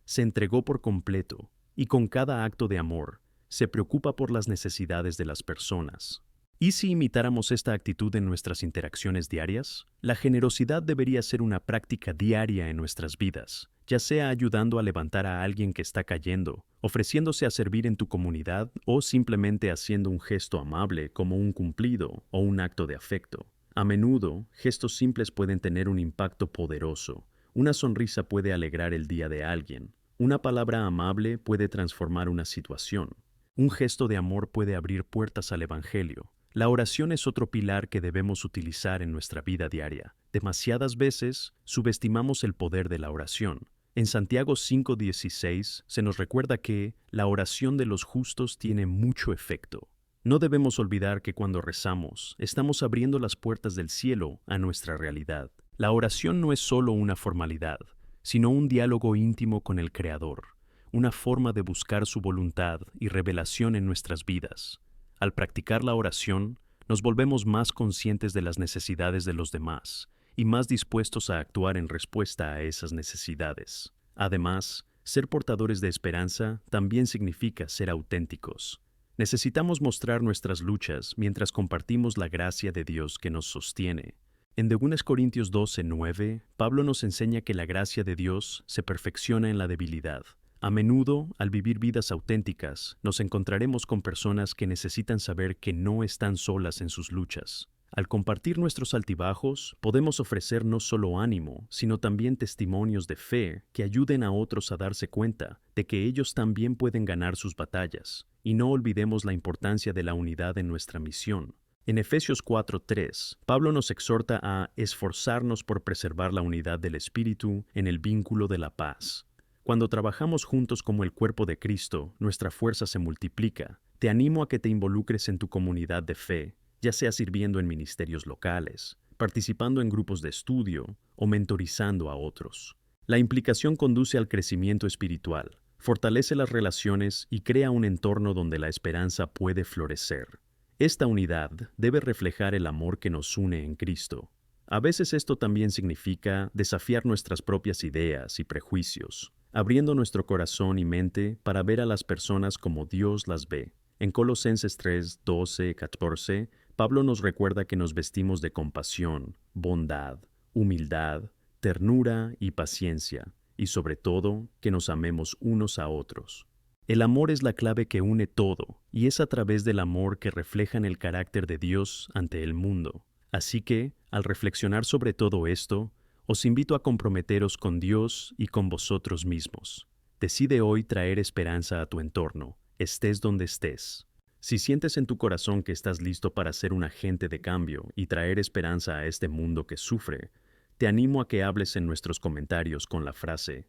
Se entregó por completo y con cada acto de amor, se preocupa por las necesidades de las personas. ¿Y si imitáramos esta actitud en nuestras interacciones diarias? La generosidad debería ser una práctica diaria en nuestras vidas, ya sea ayudando a levantar a alguien que está cayendo, ofreciéndose a servir en tu comunidad o simplemente haciendo un gesto amable como un cumplido o un acto de afecto. A menudo, gestos simples pueden tener un impacto poderoso. Una sonrisa puede alegrar el día de alguien. Una palabra amable puede transformar una situación. Un gesto de amor puede abrir puertas al Evangelio. La oración es otro pilar que debemos utilizar en nuestra vida diaria. Demasiadas veces subestimamos el poder de la oración. En Santiago 5:16 se nos recuerda que la oración de los justos tiene mucho efecto. No debemos olvidar que cuando rezamos, estamos abriendo las puertas del cielo a nuestra realidad. La oración no es solo una formalidad, sino un diálogo íntimo con el Creador, una forma de buscar su voluntad y revelación en nuestras vidas. Al practicar la oración, nos volvemos más conscientes de las necesidades de los demás y más dispuestos a actuar en respuesta a esas necesidades. Además, ser portadores de esperanza también significa ser auténticos. Necesitamos mostrar nuestras luchas mientras compartimos la gracia de Dios que nos sostiene. En 2 Corintios 12:9, Pablo nos enseña que la gracia de Dios se perfecciona en la debilidad. A menudo, al vivir vidas auténticas, nos encontraremos con personas que necesitan saber que no están solas en sus luchas. Al compartir nuestros altibajos, podemos ofrecer no solo ánimo, sino también testimonios de fe que ayuden a otros a darse cuenta de que ellos también pueden ganar sus batallas. Y no olvidemos la importancia de la unidad en nuestra misión. En Efesios 4:3, Pablo nos exhorta a esforzarnos por preservar la unidad del Espíritu en el vínculo de la paz. Cuando trabajamos juntos como el cuerpo de Cristo, nuestra fuerza se multiplica. Te animo a que te involucres en tu comunidad de fe, ya sea sirviendo en ministerios locales, participando en grupos de estudio o mentorizando a otros. La implicación conduce al crecimiento espiritual, fortalece las relaciones y crea un entorno donde la esperanza puede florecer. Esta unidad debe reflejar el amor que nos une en Cristo. A veces esto también significa desafiar nuestras propias ideas y prejuicios, abriendo nuestro corazón y mente para ver a las personas como Dios las ve. En Colosenses 3, 12, 14, Pablo nos recuerda que nos vestimos de compasión, bondad, humildad, ternura y paciencia, y sobre todo, que nos amemos unos a otros. El amor es la clave que une todo, y es a través del amor que reflejan el carácter de Dios ante el mundo. Así que, al reflexionar sobre todo esto, os invito a comprometeros con Dios y con vosotros mismos. Decide hoy traer esperanza a tu entorno, estés donde estés. Si sientes en tu corazón que estás listo para ser un agente de cambio y traer esperanza a este mundo que sufre, te animo a que hables en nuestros comentarios con la frase: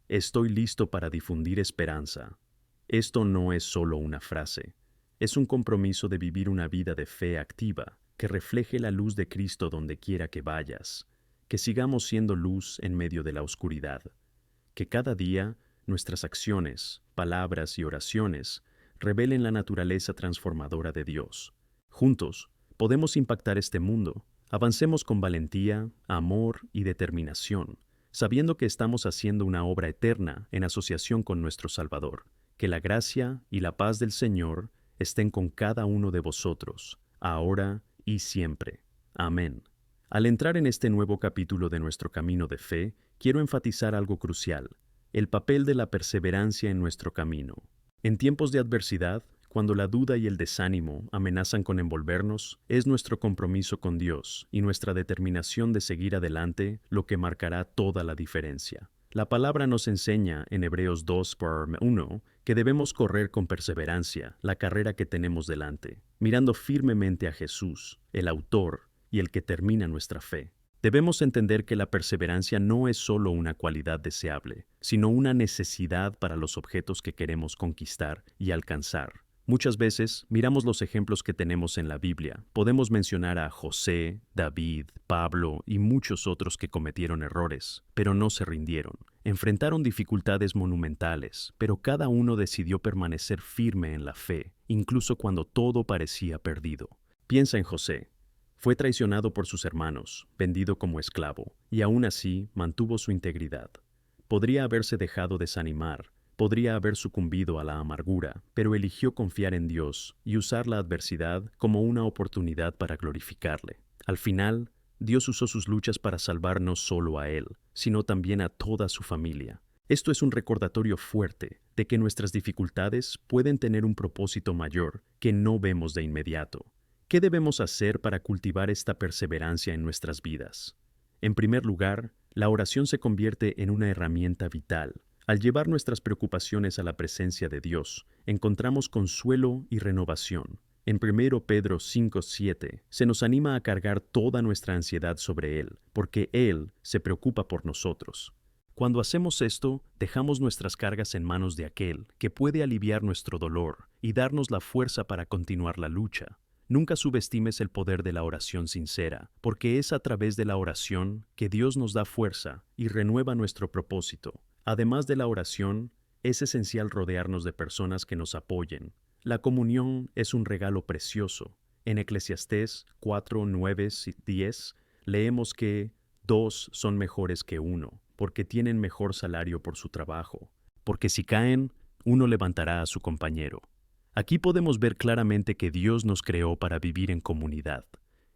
"Estoy listo para difundir esperanza". Esto no es solo una frase, es un compromiso de vivir una vida de fe activa, que refleje la luz de Cristo donde quiera que vayas, que sigamos siendo luz en medio de la oscuridad, que cada día nuestras acciones, palabras y oraciones revelen la naturaleza transformadora de Dios. Juntos, podemos impactar este mundo. Avancemos con valentía, amor y determinación, sabiendo que estamos haciendo una obra eterna en asociación con nuestro Salvador. Que la gracia y la paz del Señor estén con cada uno de vosotros, ahora y siempre. Amén. Al entrar en este nuevo capítulo de nuestro camino de fe, quiero enfatizar algo crucial: el papel de la perseverancia en nuestro camino. En tiempos de adversidad, cuando la duda y el desánimo amenazan con envolvernos, es nuestro compromiso con Dios y nuestra determinación de seguir adelante lo que marcará toda la diferencia. La palabra nos enseña en Hebreos 2:1 que debemos correr con perseverancia la carrera que tenemos delante, mirando firmemente a Jesús, el autor y el que termina nuestra fe. Debemos entender que la perseverancia no es solo una cualidad deseable, sino una necesidad para los objetos que queremos conquistar y alcanzar. Muchas veces miramos los ejemplos que tenemos en la Biblia. Podemos mencionar a José, David, Pablo y muchos otros que cometieron errores, pero no se rindieron. Enfrentaron dificultades monumentales, pero cada uno decidió permanecer firme en la fe, incluso cuando todo parecía perdido. Piensa en José. Fue traicionado por sus hermanos, vendido como esclavo, y aún así mantuvo su integridad. Podría haberse dejado desanimar, podría haber sucumbido a la amargura, pero eligió confiar en Dios y usar la adversidad como una oportunidad para glorificarle. Al final, Dios usó sus luchas para salvar no solo a él, sino también a toda su familia. Esto es un recordatorio fuerte de que nuestras dificultades pueden tener un propósito mayor que no vemos de inmediato. ¿Qué debemos hacer para cultivar esta perseverancia en nuestras vidas? En primer lugar, la oración se convierte en una herramienta vital. Al llevar nuestras preocupaciones a la presencia de Dios, encontramos consuelo y renovación. En 1 Pedro 5:7 se nos anima a cargar toda nuestra ansiedad sobre Él, porque Él se preocupa por nosotros. Cuando hacemos esto, dejamos nuestras cargas en manos de aquel que puede aliviar nuestro dolor y darnos la fuerza para continuar la lucha. Nunca subestimes el poder de la oración sincera, porque es a través de la oración que Dios nos da fuerza y renueva nuestro propósito. Además de la oración, es esencial rodearnos de personas que nos apoyen. La comunión es un regalo precioso. En Eclesiastés 4, 9 y 10 leemos que 2 son mejores que 1, porque tienen mejor salario por su trabajo. Porque si caen, uno levantará a su compañero. Aquí podemos ver claramente que Dios nos creó para vivir en comunidad.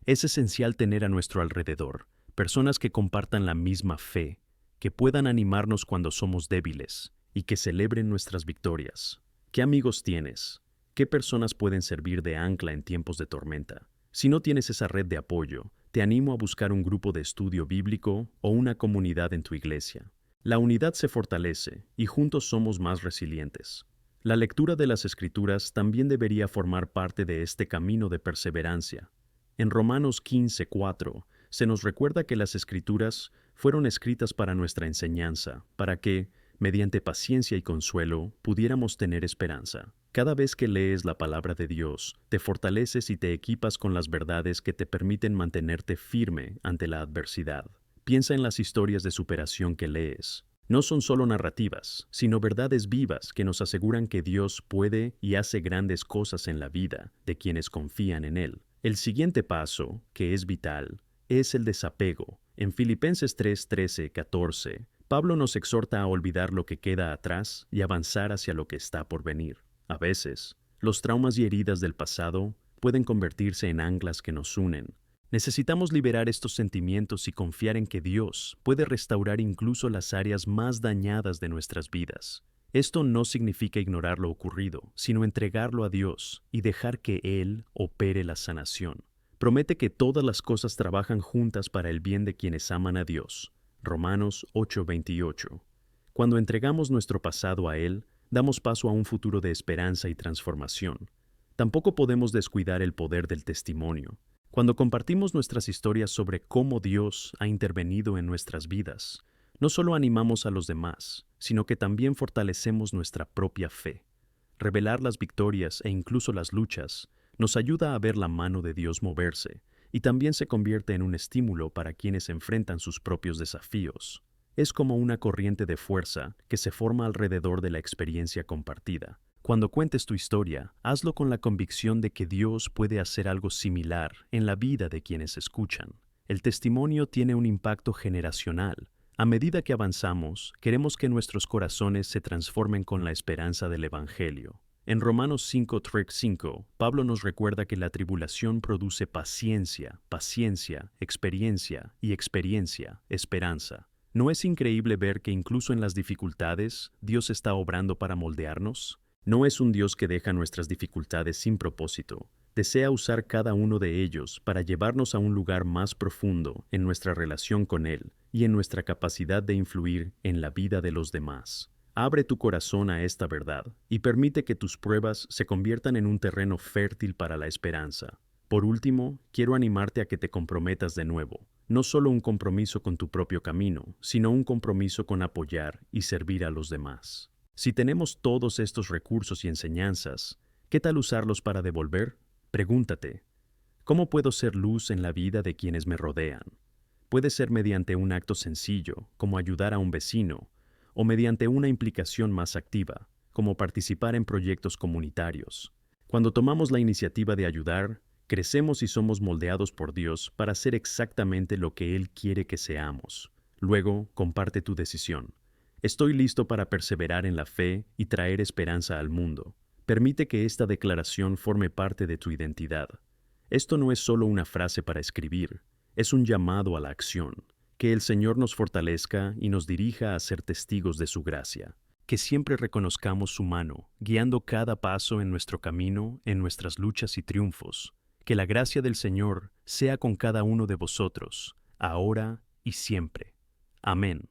Es esencial tener a nuestro alrededor personas que compartan la misma fe, que puedan animarnos cuando somos débiles y que celebren nuestras victorias. ¿Qué amigos tienes? ¿Qué personas pueden servir de ancla en tiempos de tormenta? Si no tienes esa red de apoyo, te animo a buscar un grupo de estudio bíblico o una comunidad en tu iglesia. La unidad se fortalece y juntos somos más resilientes. La lectura de las Escrituras también debería formar parte de este camino de perseverancia. En Romanos 15:4 se nos recuerda que las Escrituras fueron escritas para nuestra enseñanza, para que, mediante paciencia y consuelo, pudiéramos tener esperanza. Cada vez que lees la palabra de Dios, te fortaleces y te equipas con las verdades que te permiten mantenerte firme ante la adversidad. Piensa en las historias de superación que lees. No son solo narrativas, sino verdades vivas que nos aseguran que Dios puede y hace grandes cosas en la vida de quienes confían en Él. El siguiente paso, que es vital, es el desapego. En Filipenses 3, 13, 14, Pablo nos exhorta a olvidar lo que queda atrás y avanzar hacia lo que está por venir. A veces, los traumas y heridas del pasado pueden convertirse en anclas que nos unen. Necesitamos liberar estos sentimientos y confiar en que Dios puede restaurar incluso las áreas más dañadas de nuestras vidas. Esto no significa ignorar lo ocurrido, sino entregarlo a Dios y dejar que Él opere la sanación. Promete que todas las cosas trabajan juntas para el bien de quienes aman a Dios. Romanos 8:28. Cuando entregamos nuestro pasado a Él, damos paso a un futuro de esperanza y transformación. Tampoco podemos descuidar el poder del testimonio. Cuando compartimos nuestras historias sobre cómo Dios ha intervenido en nuestras vidas, no solo animamos a los demás, sino que también fortalecemos nuestra propia fe. Revelar las victorias e incluso las luchas nos ayuda a ver la mano de Dios moverse y también se convierte en un estímulo para quienes enfrentan sus propios desafíos. Es como una corriente de fuerza que se forma alrededor de la experiencia compartida. Cuando cuentes tu historia, hazlo con la convicción de que Dios puede hacer algo similar en la vida de quienes escuchan. El testimonio tiene un impacto generacional. A medida que avanzamos, queremos que nuestros corazones se transformen con la esperanza del Evangelio. En Romanos 5:5, Pablo nos recuerda que la tribulación produce paciencia, experiencia y esperanza. ¿No es increíble ver que incluso en las dificultades, Dios está obrando para moldearnos? No es un Dios que deja nuestras dificultades sin propósito. Desea usar cada uno de ellos para llevarnos a un lugar más profundo en nuestra relación con Él y en nuestra capacidad de influir en la vida de los demás. Abre tu corazón a esta verdad y permite que tus pruebas se conviertan en un terreno fértil para la esperanza. Por último, quiero animarte a que te comprometas de nuevo. No solo un compromiso con tu propio camino, sino un compromiso con apoyar y servir a los demás. Si tenemos todos estos recursos y enseñanzas, ¿qué tal usarlos para devolver? Pregúntate, ¿cómo puedo ser luz en la vida de quienes me rodean? Puede ser mediante un acto sencillo, como ayudar a un vecino, o mediante una implicación más activa, como participar en proyectos comunitarios. Cuando tomamos la iniciativa de ayudar, crecemos y somos moldeados por Dios para ser exactamente lo que Él quiere que seamos. Luego, comparte tu decisión. Estoy listo para perseverar en la fe y traer esperanza al mundo. Permite que esta declaración forme parte de tu identidad. Esto no es solo una frase para escribir, es un llamado a la acción. Que el Señor nos fortalezca y nos dirija a ser testigos de su gracia. Que siempre reconozcamos su mano, guiando cada paso en nuestro camino, en nuestras luchas y triunfos. Que la gracia del Señor sea con cada uno de vosotros, ahora y siempre. Amén.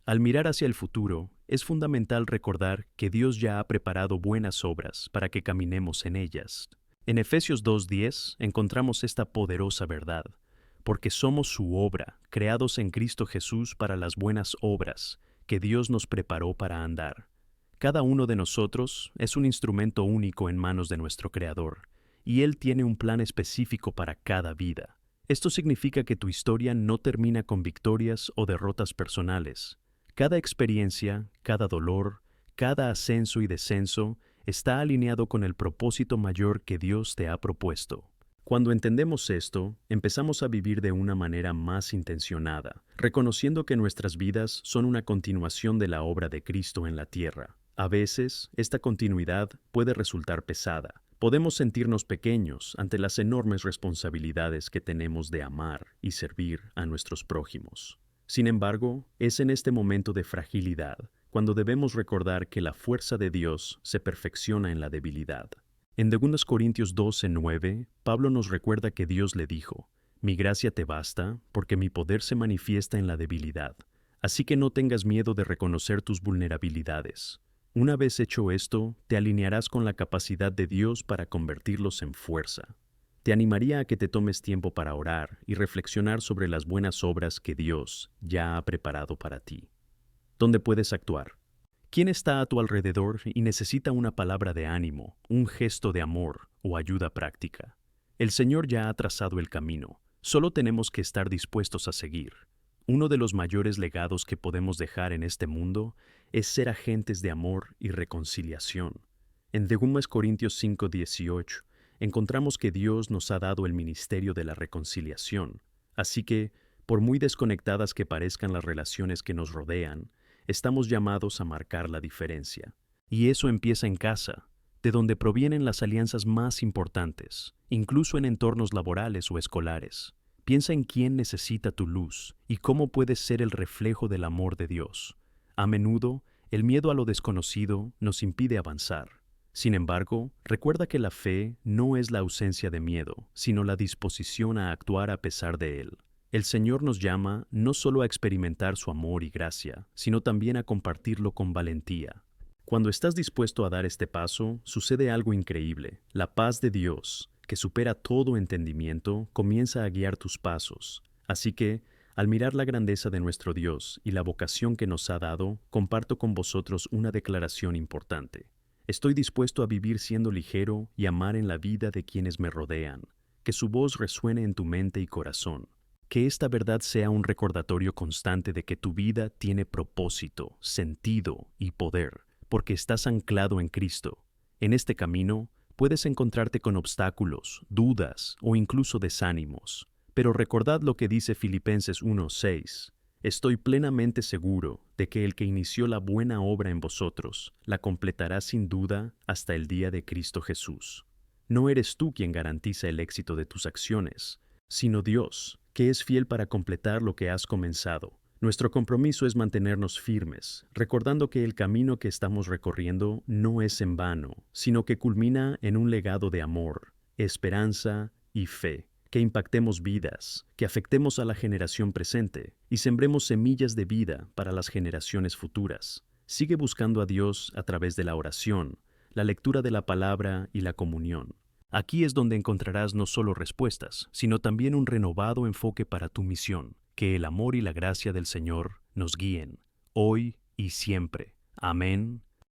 Al mirar hacia el futuro, es fundamental recordar que Dios ya ha preparado buenas obras para que caminemos en ellas. En Efesios 2:10 encontramos esta poderosa verdad, porque somos su obra, creados en Cristo Jesús para las buenas obras que Dios nos preparó para andar. Cada uno de nosotros es un instrumento único en manos de nuestro Creador, y Él tiene un plan específico para cada vida. Esto significa que tu historia no termina con victorias o derrotas personales. Cada experiencia, cada dolor, cada ascenso y descenso está alineado con el propósito mayor que Dios te ha propuesto. Cuando entendemos esto, empezamos a vivir de una manera más intencionada, reconociendo que nuestras vidas son una continuación de la obra de Cristo en la tierra. A veces, esta continuidad puede resultar pesada. Podemos sentirnos pequeños ante las enormes responsabilidades que tenemos de amar y servir a nuestros prójimos. Sin embargo, es en este momento de fragilidad cuando debemos recordar que la fuerza de Dios se perfecciona en la debilidad. En 2 Corintios 12:9, Pablo nos recuerda que Dios le dijo: «Mi gracia te basta, porque mi poder se manifiesta en la debilidad. Así que no tengas miedo de reconocer tus vulnerabilidades. Una vez hecho esto, te alinearás con la capacidad de Dios para convertirlos en fuerza». Te animaría a que te tomes tiempo para orar y reflexionar sobre las buenas obras que Dios ya ha preparado para ti. ¿Dónde puedes actuar? ¿Quién está a tu alrededor y necesita una palabra de ánimo, un gesto de amor o ayuda práctica? El Señor ya ha trazado el camino, solo tenemos que estar dispuestos a seguir. Uno de los mayores legados que podemos dejar en este mundo es ser agentes de amor y reconciliación. En 2 Corintios 5:18 encontramos que Dios nos ha dado el ministerio de la reconciliación, así que, por muy desconectadas que parezcan las relaciones que nos rodean, estamos llamados a marcar la diferencia. Y eso empieza en casa, de donde provienen las alianzas más importantes, incluso en entornos laborales o escolares. Piensa en quién necesita tu luz y cómo puedes ser el reflejo del amor de Dios. A menudo, el miedo a lo desconocido nos impide avanzar. Sin embargo, recuerda que la fe no es la ausencia de miedo, sino la disposición a actuar a pesar de él. El Señor nos llama no solo a experimentar su amor y gracia, sino también a compartirlo con valentía. Cuando estás dispuesto a dar este paso, sucede algo increíble. La paz de Dios, que supera todo entendimiento, comienza a guiar tus pasos. Así que, al mirar la grandeza de nuestro Dios y la vocación que nos ha dado, comparto con vosotros una declaración importante. Estoy dispuesto a vivir siendo ligero y amar en la vida de quienes me rodean. Que su voz resuene en tu mente y corazón. Que esta verdad sea un recordatorio constante de que tu vida tiene propósito, sentido y poder, porque estás anclado en Cristo. En este camino, puedes encontrarte con obstáculos, dudas o incluso desánimos. Pero recordad lo que dice Filipenses 1:6. Estoy plenamente seguro de que el que inició la buena obra en vosotros la completará sin duda hasta el día de Cristo Jesús. No eres tú quien garantiza el éxito de tus acciones, sino Dios, que es fiel para completar lo que has comenzado. Nuestro compromiso es mantenernos firmes, recordando que el camino que estamos recorriendo no es en vano, sino que culmina en un legado de amor, esperanza y fe. Que impactemos vidas, que afectemos a la generación presente y sembremos semillas de vida para las generaciones futuras. Sigue buscando a Dios a través de la oración, la lectura de la palabra y la comunión. Aquí es donde encontrarás no solo respuestas, sino también un renovado enfoque para tu misión. Que el amor y la gracia del Señor nos guíen, hoy y siempre. Amén